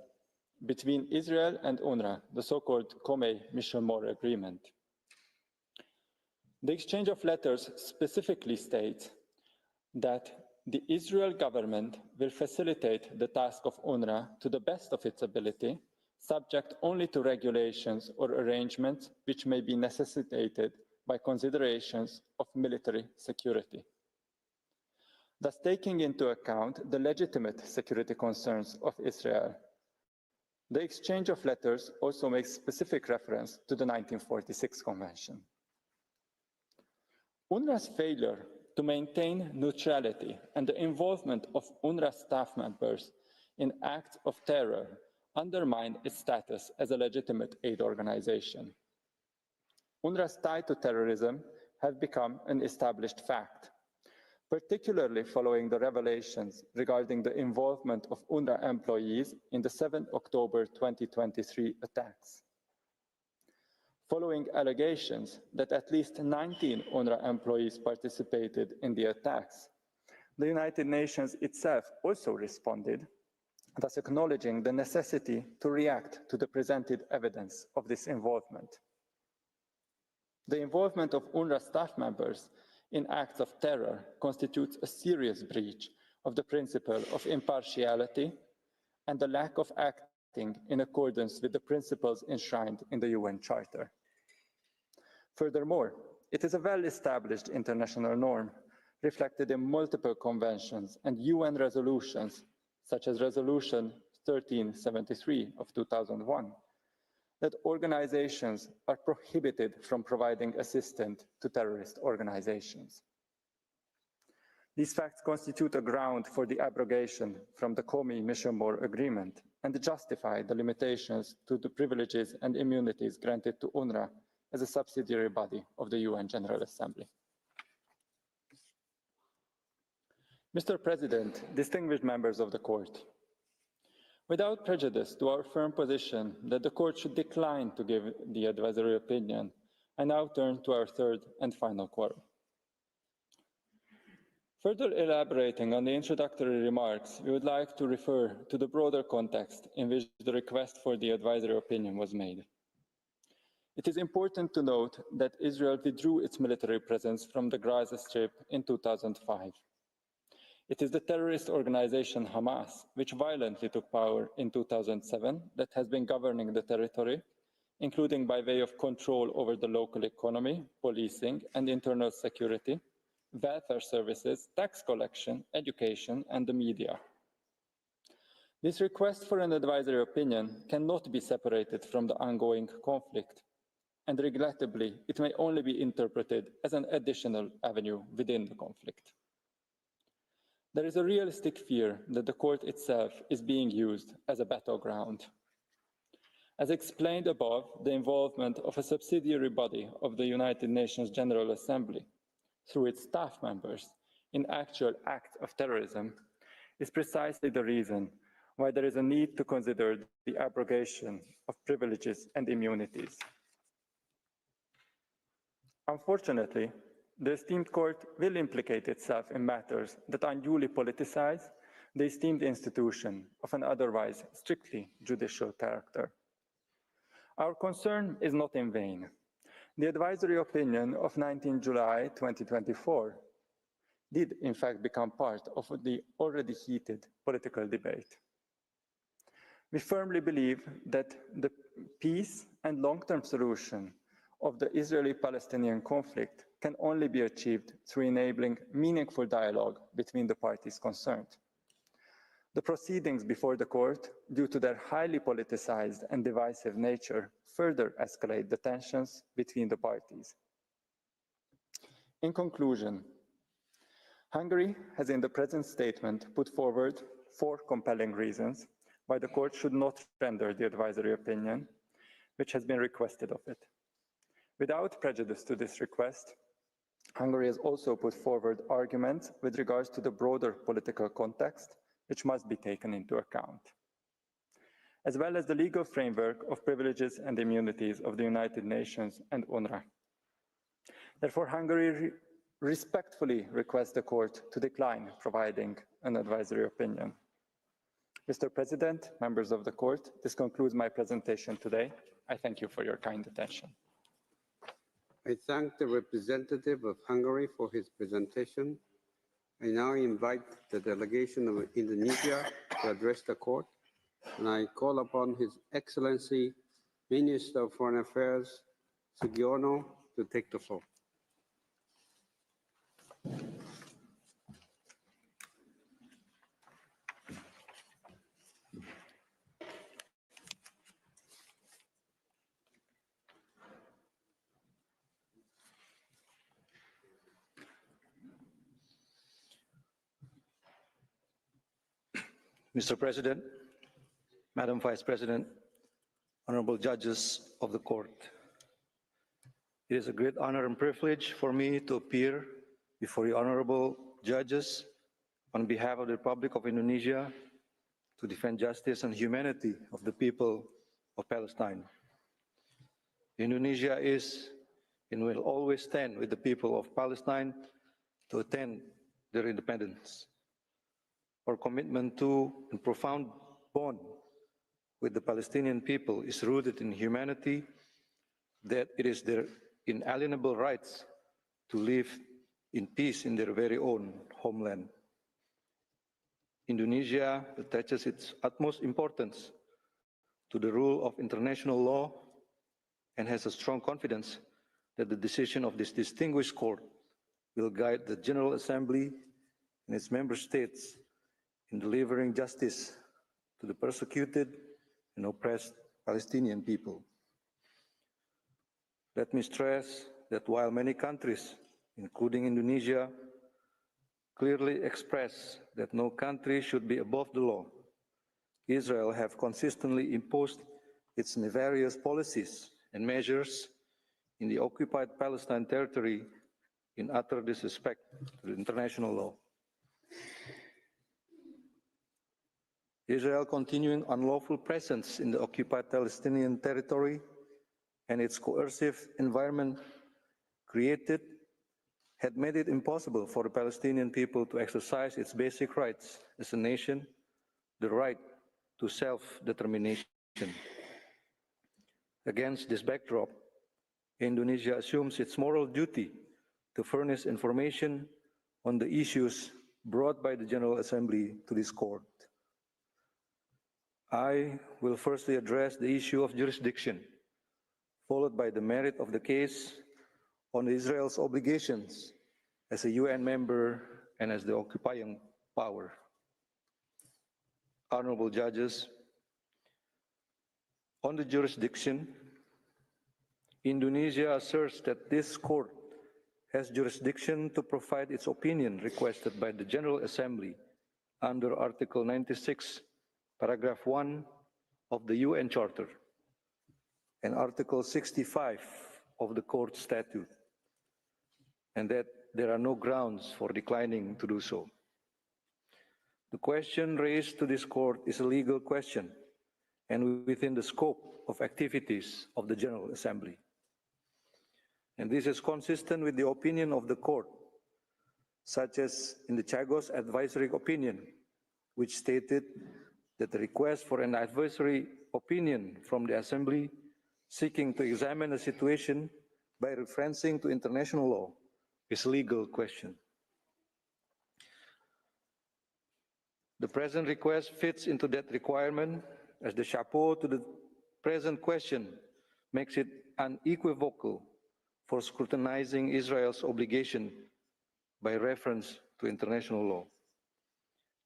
between Israel and UNRWA, the so-called Comey-Mission-Moore Agreement. The exchange of letters specifically states that the Israel government will facilitate the task of UNRWA to the best of its ability, subject only to regulations or arrangements which may be necessitated by considerations of military security. Thus, taking into account the legitimate security concerns of Israel, the exchange of letters also makes specific reference to the 1946 Convention. UNRWA's failure to maintain neutrality and the involvement of UNRWA staff members in acts of terror undermine its status as a legitimate aid organization. UNRWA's tie to terrorism have become an established fact, particularly following the revelations regarding the involvement of UNRWA employees in the 7 October 2023 attacks. Following allegations that at least 19 UNRWA employees participated in the attacks, The United Nations itself also responded, thus acknowledging the necessity to react to the presented evidence of this involvement. The involvement of UNRWA staff members in acts of terror constitutes a serious breach of the principle of impartiality and the lack of acting in accordance with the principles enshrined in the UN Charter. Furthermore, it is a well-established international norm reflected in multiple conventions and UN resolutions, such as Resolution 1373 of 2001, that organizations are prohibited from providing assistance to terrorist organizations. These facts constitute a ground for the abrogation from the Comey-Mission-Moore Agreement and justify the limitations to the privileges and immunities granted to UNRWA as a subsidiary body of the UN General Assembly. Mr. President, distinguished members of the Court, without prejudice to our firm position that the Court should decline to give the advisory opinion, I now turn to our third and final quarrel. Further elaborating on the introductory remarks, we would like to refer to the broader context in which the request for the advisory opinion was made. It is important to note that Israel withdrew its military presence from the Gaza Strip in 2005. It is the terrorist organization Hamas, which violently took power in 2007, that has been governing the territory, including by way of control over the local economy, policing and internal security, welfare services, tax collection, education, and the media. This request for an advisory opinion cannot be separated from the ongoing conflict, and regrettably, it may only be interpreted as an additional avenue within the conflict. There is a realistic fear that the Court itself is being used as a battleground. As explained above, the involvement of a subsidiary body of the United Nations General Assembly through its staff members in actual acts of terrorism is precisely the reason why there is a need to consider the abrogation of privileges and immunities. Unfortunately, the esteemed Court will implicate itself in matters that unduly politicize the esteemed institution of an otherwise strictly judicial character. Our concern is not in vain. The advisory opinion of 19 July 2024 did in fact become part of the already heated political debate. We firmly believe that the peace and long-term solution of the Israeli-Palestinian conflict can only be achieved through enabling meaningful dialogue between the parties concerned. The proceedings before the Court, due to their highly politicized and divisive nature, further escalate the tensions between the parties. In conclusion, Hungary has in the present statement put forward 4 compelling reasons why the Court should not render the advisory opinion, which has been requested of it. Without prejudice to this request, Hungary has also put forward arguments with regards to the broader political context, which must be taken into account, as well as the legal framework of privileges and immunities of the United Nations and UNRWA. Therefore, Hungary respectfully requests the Court to decline providing an advisory opinion. Mr. President, members of the Court, this concludes my presentation today. I thank you for your kind attention. I thank the representative of Hungary for his presentation. I now invite the delegation of Indonesia to address the Court, and I call upon His Excellency, Minister of Foreign Affairs, Sugiono, to take the floor. Mr. President, Madam Vice President, honorable judges of the Court. It is a great honor and privilege for me to appear before you honorable judges on behalf of the Republic of Indonesia to defend justice and humanity of the people of Palestine. Indonesia is and will always stand with the people of Palestine to attend their independence. Our commitment to and profound bond with the Palestinian people is rooted in humanity, that it is their inalienable rights to live in peace in their very own homeland. Indonesia attaches its utmost importance to the rule of international law and has a strong confidence that the decision of this distinguished court will guide the General Assembly and its member states in delivering justice to the persecuted and oppressed Palestinian people. Let me stress that while many countries, including Indonesia, clearly express that no country should be above the law, Israel have consistently imposed its nefarious policies and measures in the occupied Palestine territory in utter disrespect to the international law. Israel's continuing unlawful presence in the occupied Palestinian territory and its coercive environment created had made it impossible for the Palestinian people to exercise its basic rights as a nation, the right to self-determination. Against this backdrop, Indonesia assumes its moral duty to furnish information on the issues brought by the General Assembly to this court. I will firstly address the issue of jurisdiction, followed by the merit of the case on Israel's obligations as a UN member and as the occupying power. Honorable judges, on the jurisdiction, Indonesia asserts that this court has jurisdiction to provide its opinion requested by the General Assembly under Article 96, Paragraph 1 of the UN Charter and Article 65 of the court statute, and that there are no grounds for declining to do so. The question raised to this court is a legal question and within the scope of activities of the General Assembly. And this is consistent with the opinion of the court, such as in the Chagos advisory opinion, which stated that the request for an advisory opinion from the Assembly seeking to examine a situation by referencing to international law is a legal question. The present request fits into that requirement, as the chapeau to the present question makes it unequivocal for scrutinizing Israel's obligation by reference to international law.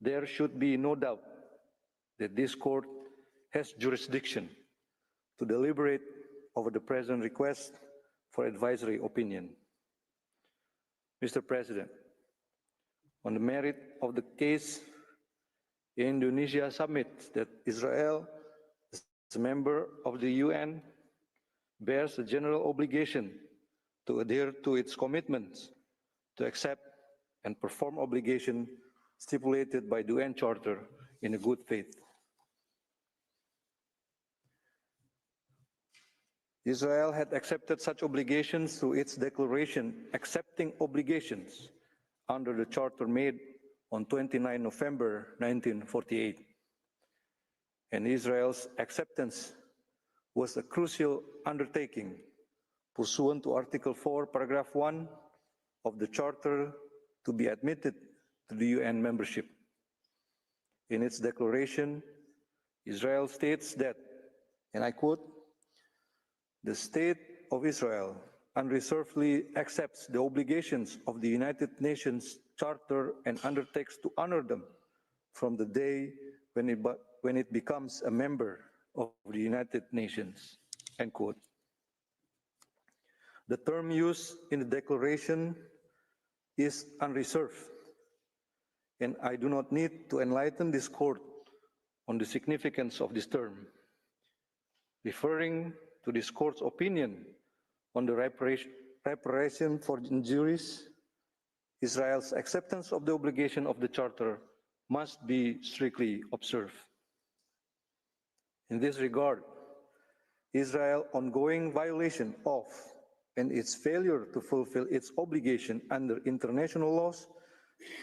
There should be no doubt that this court has jurisdiction to deliberate over the present request for advisory opinion. Mr. President, on the merit of the case, Indonesia submits that Israel, as a member of the UN, bears a general obligation to adhere to its commitments to accept and perform obligation stipulated by the UN Charter in a good faith. Israel had accepted such obligations through its declaration accepting obligations under the charter made on 29 November 1948. And Israel's acceptance was a crucial undertaking pursuant to Article 4, Paragraph 1 of the Charter to be admitted to the UN membership. In its declaration, Israel states that, and I quote, "The state of Israel unreservedly accepts the obligations of the United Nations Charter and undertakes to honor them from the day when it becomes a member of the United Nations," end quote. The term used in the declaration is unreserved, and I do not need to enlighten this court on the significance of this term. Referring to this court's opinion on the reparation for injuries, Israel's acceptance of the obligation of the Charter must be strictly observed. In this regard, Israel's ongoing violation of and its failure to fulfill its obligation under international laws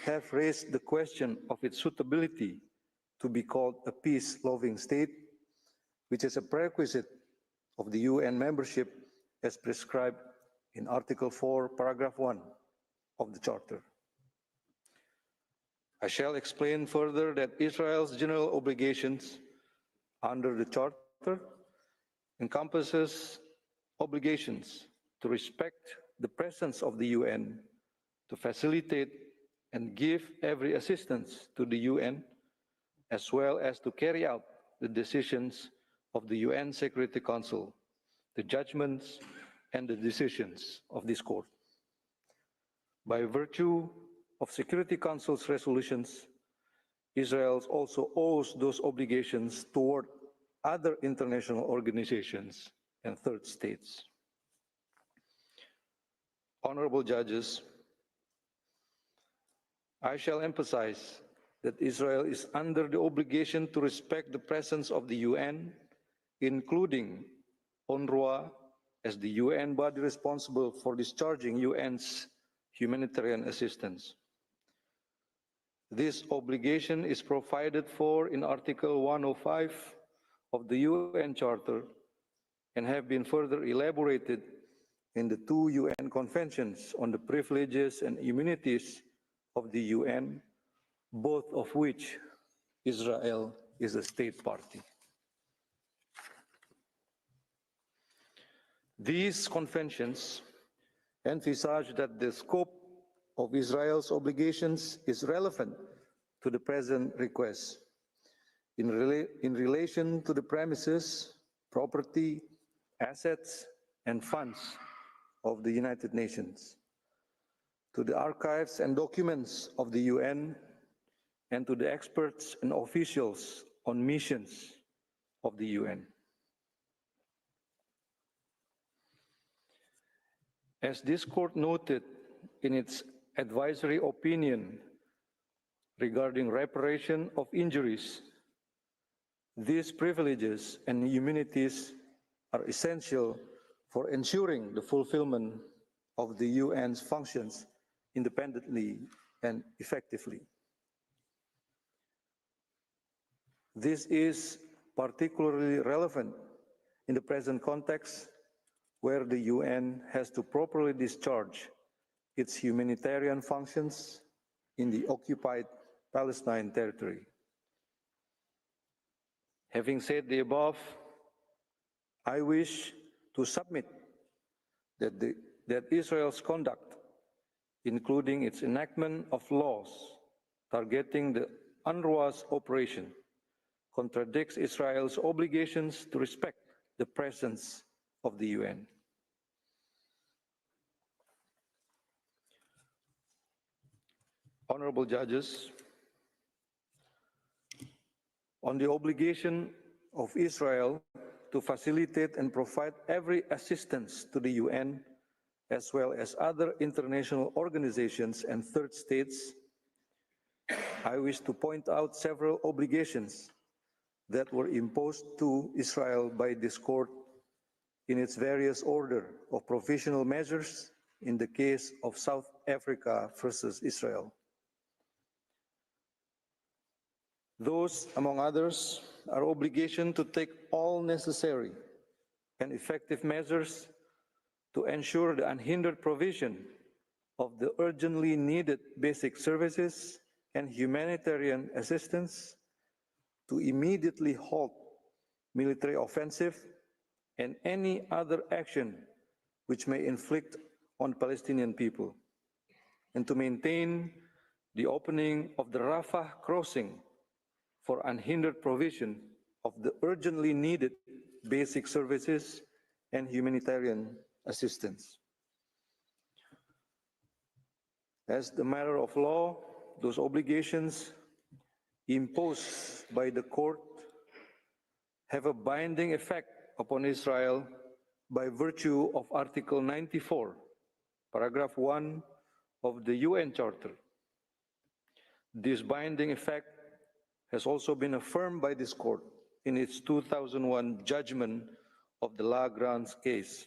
have raised the question of its suitability to be called a peace-loving state, which is a prerequisite of the UN membership as prescribed in Article 4, Paragraph 1 of the Charter. I shall explain further that Israel's general obligations under the Charter encompasses obligations to respect the presence of the UN, to facilitate and give every assistance to the UN, as well as to carry out the decisions of the UN Security Council, the judgments and the decisions of this court. By virtue of Security Council's resolutions, Israel also owes those obligations toward other international organizations and third states. Honorable judges, I shall emphasize that Israel is under the obligation to respect the presence of the UN, including UNRWA as the UN body responsible for discharging UN's humanitarian assistance. This obligation is provided for in Article 105 of the UN Charter and have been further elaborated in the 2 UN conventions on the privileges and immunities of the UN, both of which Israel is a state party. These conventions emphasize that the scope of Israel's obligations is relevant to the present request in relation to the premises, property, assets, and funds of the United Nations, to the archives and documents of the UN, and to the experts and officials on missions of the UN. As this court noted in its advisory opinion regarding reparation of injuries, these privileges and immunities are essential for ensuring the fulfillment of the UN's functions independently and effectively. This is particularly relevant in the present context where the UN has to properly discharge its humanitarian functions in the occupied Palestinian territory. Having said the above, I wish to submit that Israel's conduct, including its enactment of laws targeting the UNRWA's operation, contradicts Israel's obligations to respect the presence of the UN. Honorable judges, on the obligation of Israel to facilitate and provide every assistance to the UN, as well as other international organizations and third states, I wish to point out several obligations that were imposed to Israel by this court in its various order of provisional measures in the case of South Africa versus Israel. Those, among others, are obligation to take all necessary and effective measures to ensure the unhindered provision of the urgently needed basic services and humanitarian assistance, to immediately halt military offensive and any other action which may inflict on Palestinian people, and to maintain the opening of the Rafah crossing for unhindered provision of the urgently needed basic services and humanitarian assistance. As the matter of law, those obligations imposed by the court have a binding effect upon Israel by virtue of Article 94, Paragraph 1 of the UN Charter. This binding effect has also been affirmed by this court in its 2001 judgment of the Lagrange case.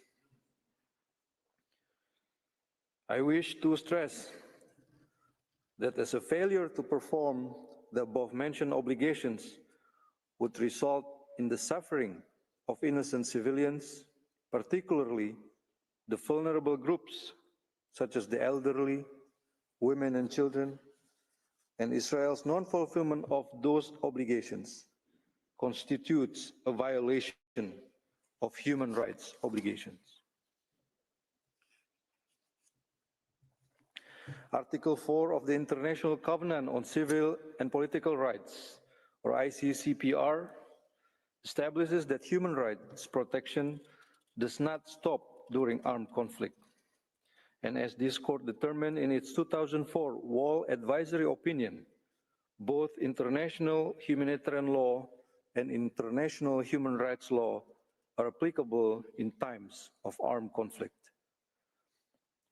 I wish to stress that as a failure to perform the above-mentioned obligations would result in the suffering of innocent civilians, particularly the vulnerable groups such as the elderly, women and children, and Israel's non-fulfillment of those obligations constitutes a violation of human rights obligations. Article 4 of the International Covenant on Civil and Political Rights, or ICCPR, establishes that human rights protection does not stop during armed conflict. And as this court determined in its 2004 Wall Advisory Opinion, both international humanitarian law and international human rights law are applicable in times of armed conflict.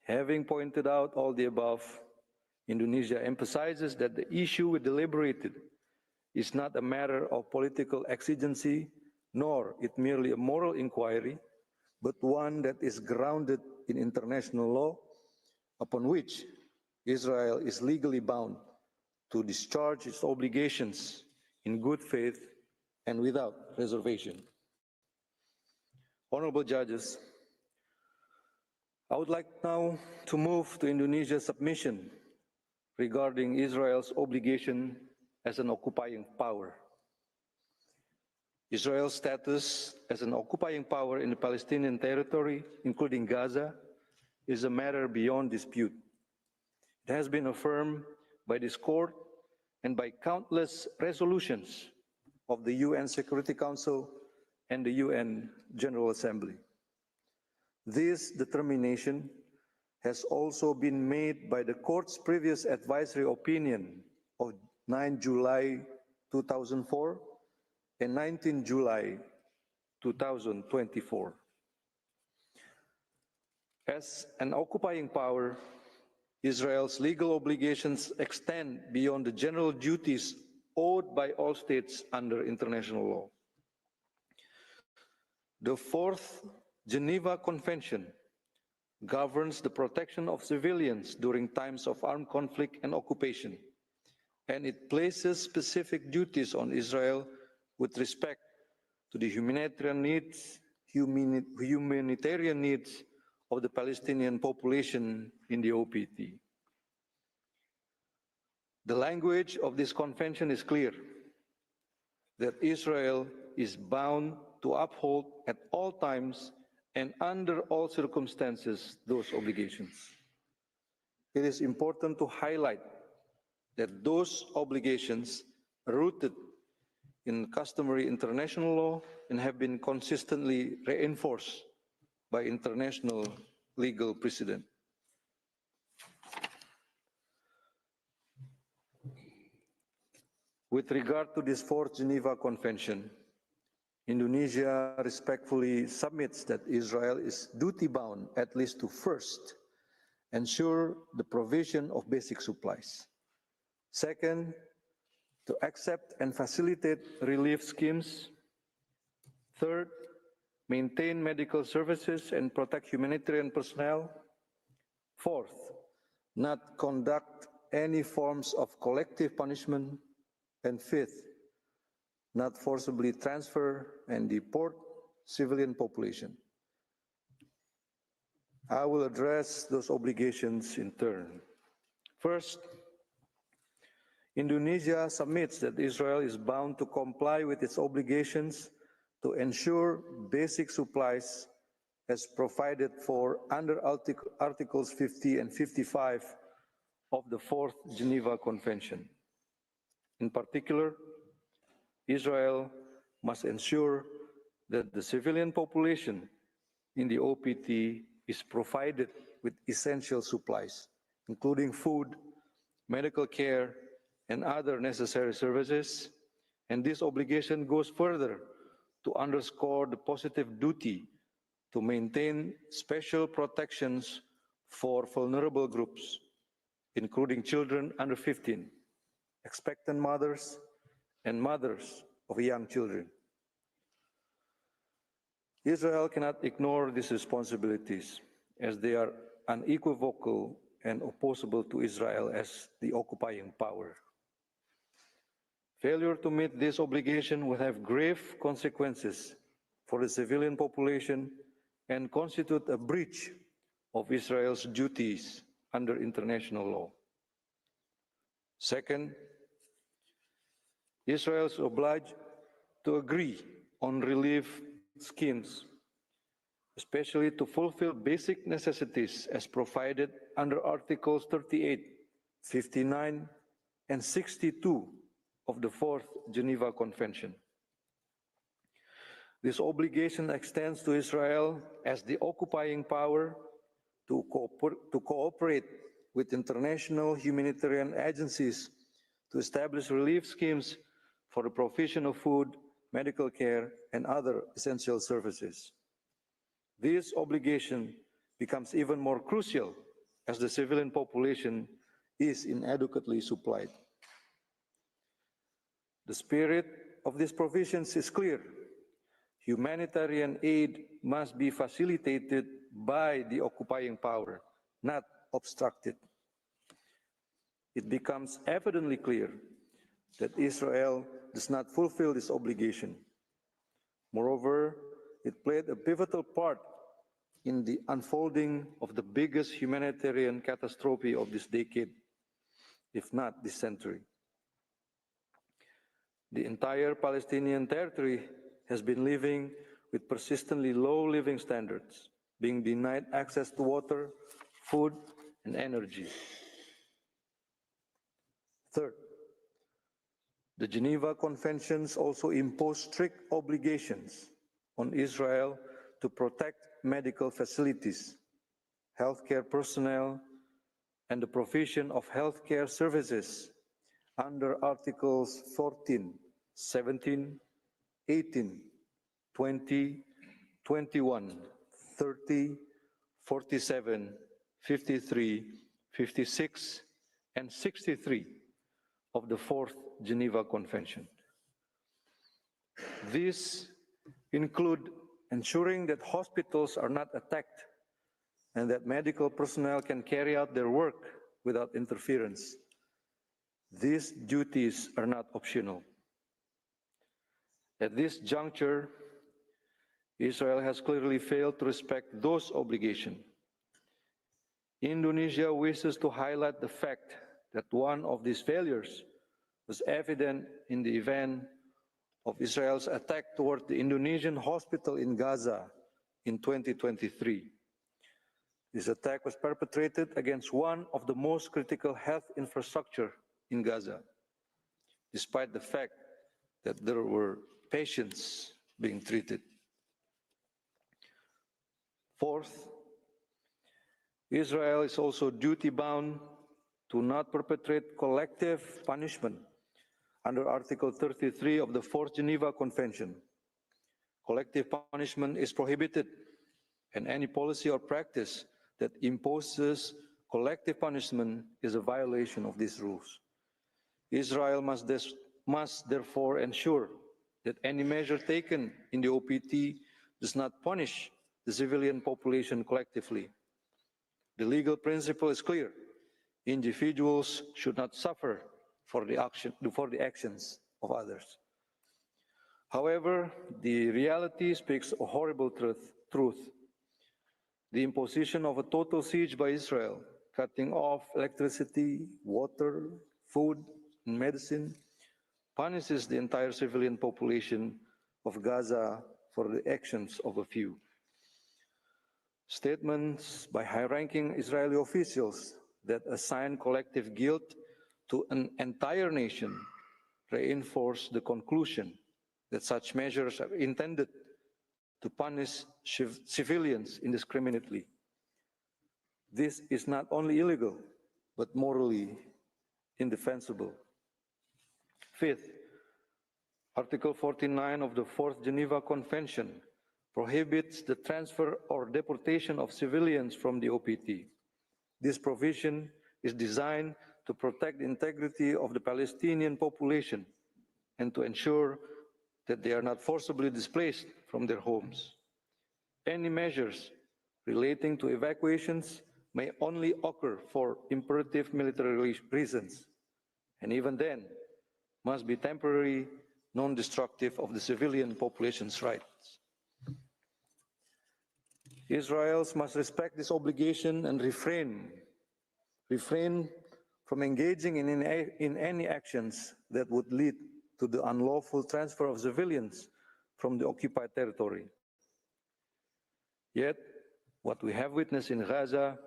Having pointed out all the above, Indonesia emphasizes that the issue we deliberated is not a matter of political exigency, nor it merely a moral inquiry, but one that is grounded in international law, upon which Israel is legally bound to discharge its obligations in good faith and without reservation. Honorable judges, I would like now to move to Indonesia's submission regarding Israel's obligation as an occupying power. Israel's status as an occupying power in the Palestinian territory, including Gaza, is a matter beyond dispute. It has been affirmed by this court and by countless resolutions of the UN Security Council and the UN General Assembly. This determination has also been made by the court's previous advisory opinion of 9 July 2004 and 19 July 2024. As an occupying power, Israel's legal obligations extend beyond the general duties owed by all states under international law. The Fourth Geneva Convention governs the protection of civilians during times of armed conflict and occupation, and it places specific duties on Israel with respect to the humanitarian needs of the Palestinian population in the OPT. The language of this convention is clear, that Israel is bound to uphold at all times and under all circumstances those obligations. It is important to highlight that those obligations are rooted in customary international law and have been consistently reinforced by international legal precedent. With regard to this Fourth Geneva Convention, Indonesia respectfully submits that Israel is duty-bound at least to first ensure the provision of basic supplies. Second, to accept and facilitate relief schemes. Third, maintain medical services and protect humanitarian personnel. Fourth, not conduct any forms of collective punishment. And fifth, not forcibly transfer and deport civilian population. I will address those obligations in turn. First, Indonesia submits that Israel is bound to comply with its obligations to ensure basic supplies as provided for under Articles 50 and 55 of the Fourth Geneva Convention. In particular, Israel must ensure that the civilian population in the OPT is provided with essential supplies, including food, medical care, and other necessary services. And this obligation goes further to underscore the positive duty to maintain special protections for vulnerable groups, including children under 15, expectant mothers, and mothers of young children. Israel cannot ignore these responsibilities as they are unequivocal and opposable to Israel as the occupying power. Failure to meet this obligation will have grave consequences for the civilian population and constitute a breach of Israel's duties under international law. Second, Israel is obliged to agree on relief schemes, especially to fulfill basic necessities as provided under Articles 38, 59, and 62 of the Fourth Geneva Convention. This obligation extends to Israel as the occupying power to cooperate with international humanitarian agencies to establish relief schemes for the provision of food, medical care, and other essential services. This obligation becomes even more crucial as the civilian population is inadequately supplied. The spirit of these provisions is clear. Humanitarian aid must be facilitated by the occupying power, not obstructed. It becomes evidently clear that Israel does not fulfill this obligation. Moreover, it played a pivotal part in the unfolding of the biggest humanitarian catastrophe of this decade, if not this century. The entire Palestinian territory has been living with persistently low living standards, being denied access to water, food, and energy. Third, the Geneva Conventions also impose strict obligations on Israel to protect medical facilities, healthcare personnel, and the provision of healthcare services under Articles 14, 17, 18, 20, 21, 30, 47, 53, 56, and 63 of the Fourth Geneva Convention. These include ensuring that hospitals are not attacked and that medical personnel can carry out their work without interference. These duties are not optional. At this juncture, Israel has clearly failed to respect those obligations. Indonesia wishes to highlight the fact that one of these failures was evident in the event of Israel's attack toward the Indonesian hospital in Gaza in 2023. This attack was perpetrated against one of the most critical health infrastructure in Gaza, despite the fact that there were patients being treated. Fourth, Israel is also duty-bound to not perpetrate collective punishment under Article 33 of the Fourth Geneva Convention. Collective punishment is prohibited, and any policy or practice that imposes collective punishment is a violation of these rules. Israel must therefore ensure that any measure taken in the OPT does not punish the civilian population collectively. The legal principle is clear. Individuals should not suffer for the actions of others. However, the reality speaks a horrible truth. The imposition of a total siege by Israel, cutting off electricity, water, food, and medicine, punishes the entire civilian population of Gaza for the actions of a few. Statements by high-ranking Israeli officials that assign collective guilt to an entire nation reinforce the conclusion that such measures are intended to punish civilians indiscriminately. This is not only illegal, but morally indefensible. Fifth, Article 49 of the Fourth Geneva Convention prohibits the transfer or deportation of civilians from the OPT. This provision is designed to protect the integrity of the Palestinian population and to ensure that they are not forcibly displaced from their homes. Any measures relating to evacuations may only occur for imperative military reasons, and even then must be temporary, non-destructive of the civilian population's rights. Israel must respect this obligation and refrain from engaging in any actions that would lead to the unlawful transfer of civilians from the occupied territory. Yet, what we have witnessed in Gaza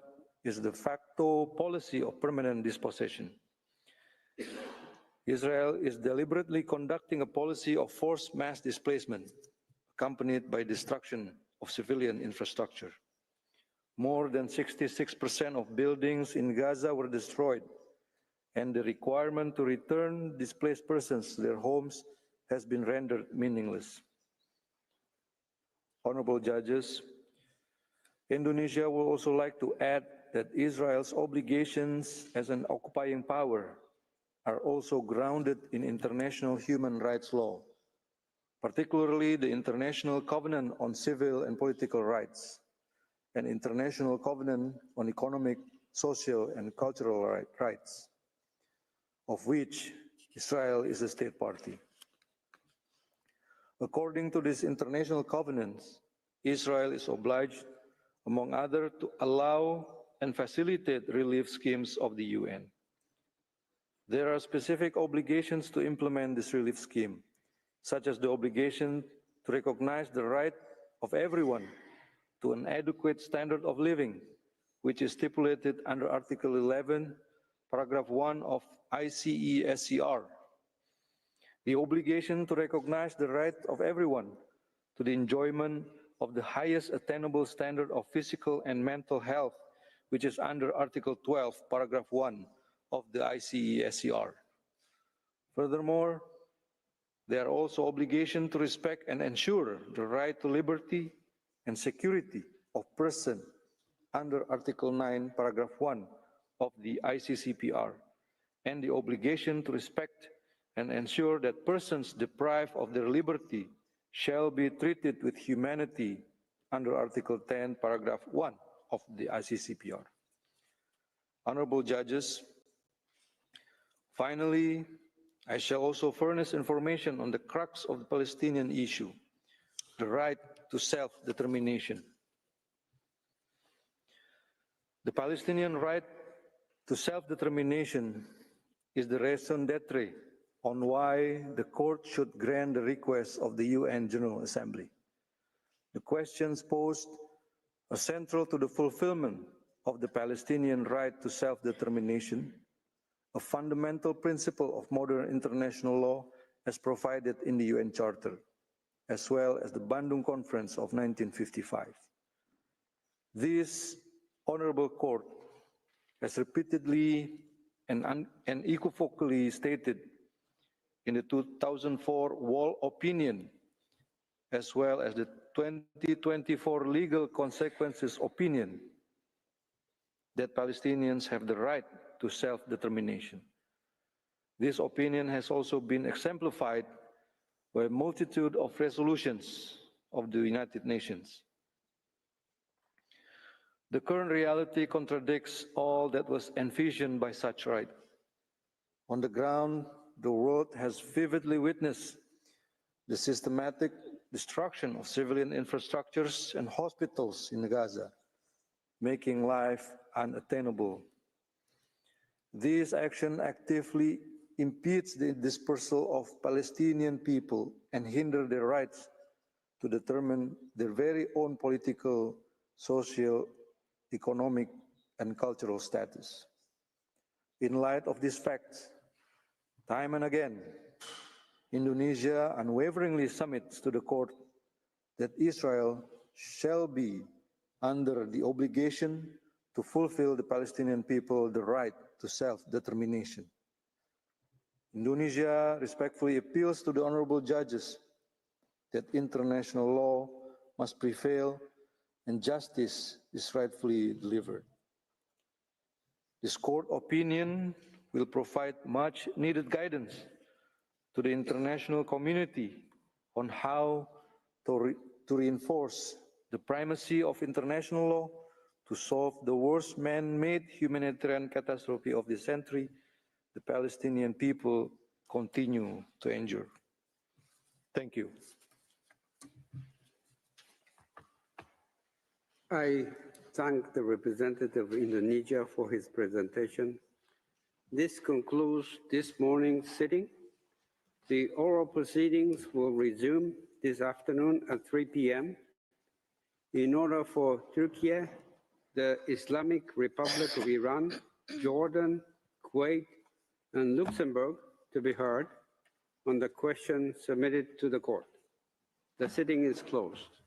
is the de facto policy of permanent dispossession. Israel is deliberately conducting a policy of forced mass displacement, accompanied by destruction of civilian infrastructure. More than 66% of buildings in Gaza were destroyed, and the requirement to return displaced persons to their homes has been rendered meaningless. Honorable judges, Indonesia would also like to add that Israel's obligations as an occupying power are also grounded in international human rights law, particularly the International Covenant on Civil and Political Rights, and International Covenant on Economic, Social, and Cultural Rights, of which Israel is a state party. According to these international covenants, Israel is obliged, among others, to allow and facilitate relief schemes of the UN. There are specific obligations to implement this relief scheme, such as the obligation to recognize the right of everyone to an adequate standard of living, which is stipulated under Article 11, Paragraph 1 of ICESCR. The obligation to recognize the right of everyone to the enjoyment of the highest attainable standard of physical and mental health, which is under Article 12, Paragraph 1 of the ICESCR. Furthermore, there are also obligations to respect and ensure the right to liberty and security of person under Article 9, Paragraph 1 of the ICCPR, and the obligation to respect and ensure that persons deprived of their liberty shall be treated with humanity under Article 10, Paragraph 1 of the ICCPR. Honorable judges, finally, I shall also furnish information on the crux of the Palestinian issue, the right to self-determination. The Palestinian right to self-determination is the raison d'etre on why the court should grant the request of the UN General Assembly. The questions posed are central to the fulfillment of the Palestinian right to self-determination, a fundamental principle of modern international law as provided in the UN Charter, as well as the Bandung Conference of 1955. This honorable court has repeatedly and unequivocally stated in the 2004 Wall Opinion, as well as the 2024 Legal Consequences Opinion, that Palestinians have the right to self-determination. This opinion has also been exemplified by a multitude of resolutions of the United Nations. The current reality contradicts all that was envisioned by such right. On the ground, the world has vividly witnessed the systematic destruction of civilian infrastructures and hospitals in Gaza, making life unattainable. This action actively impedes the dispersal of Palestinian people and hinders their rights to determine their very own political, social, economic, and cultural status. In light of these facts, time and again, Indonesia unwaveringly submits to the court that Israel shall be under the obligation to fulfill the Palestinian people the right to self-determination. Indonesia respectfully appeals to the honorable judges that international law must prevail and justice is rightfully delivered. This court opinion will provide much needed guidance to the international community on how to reinforce the primacy of international law to solve the worst man-made humanitarian catastrophe of the century the Palestinian people continue to endure. Thank you. I thank the representative of Indonesia for his presentation. This concludes this morning's sitting. The oral proceedings will resume this afternoon at 3 p.m. In order for Turkey, the Islamic Republic of Iran, Jordan, Kuwait, and Luxembourg to be heard on the question submitted to the court. The sitting is closed.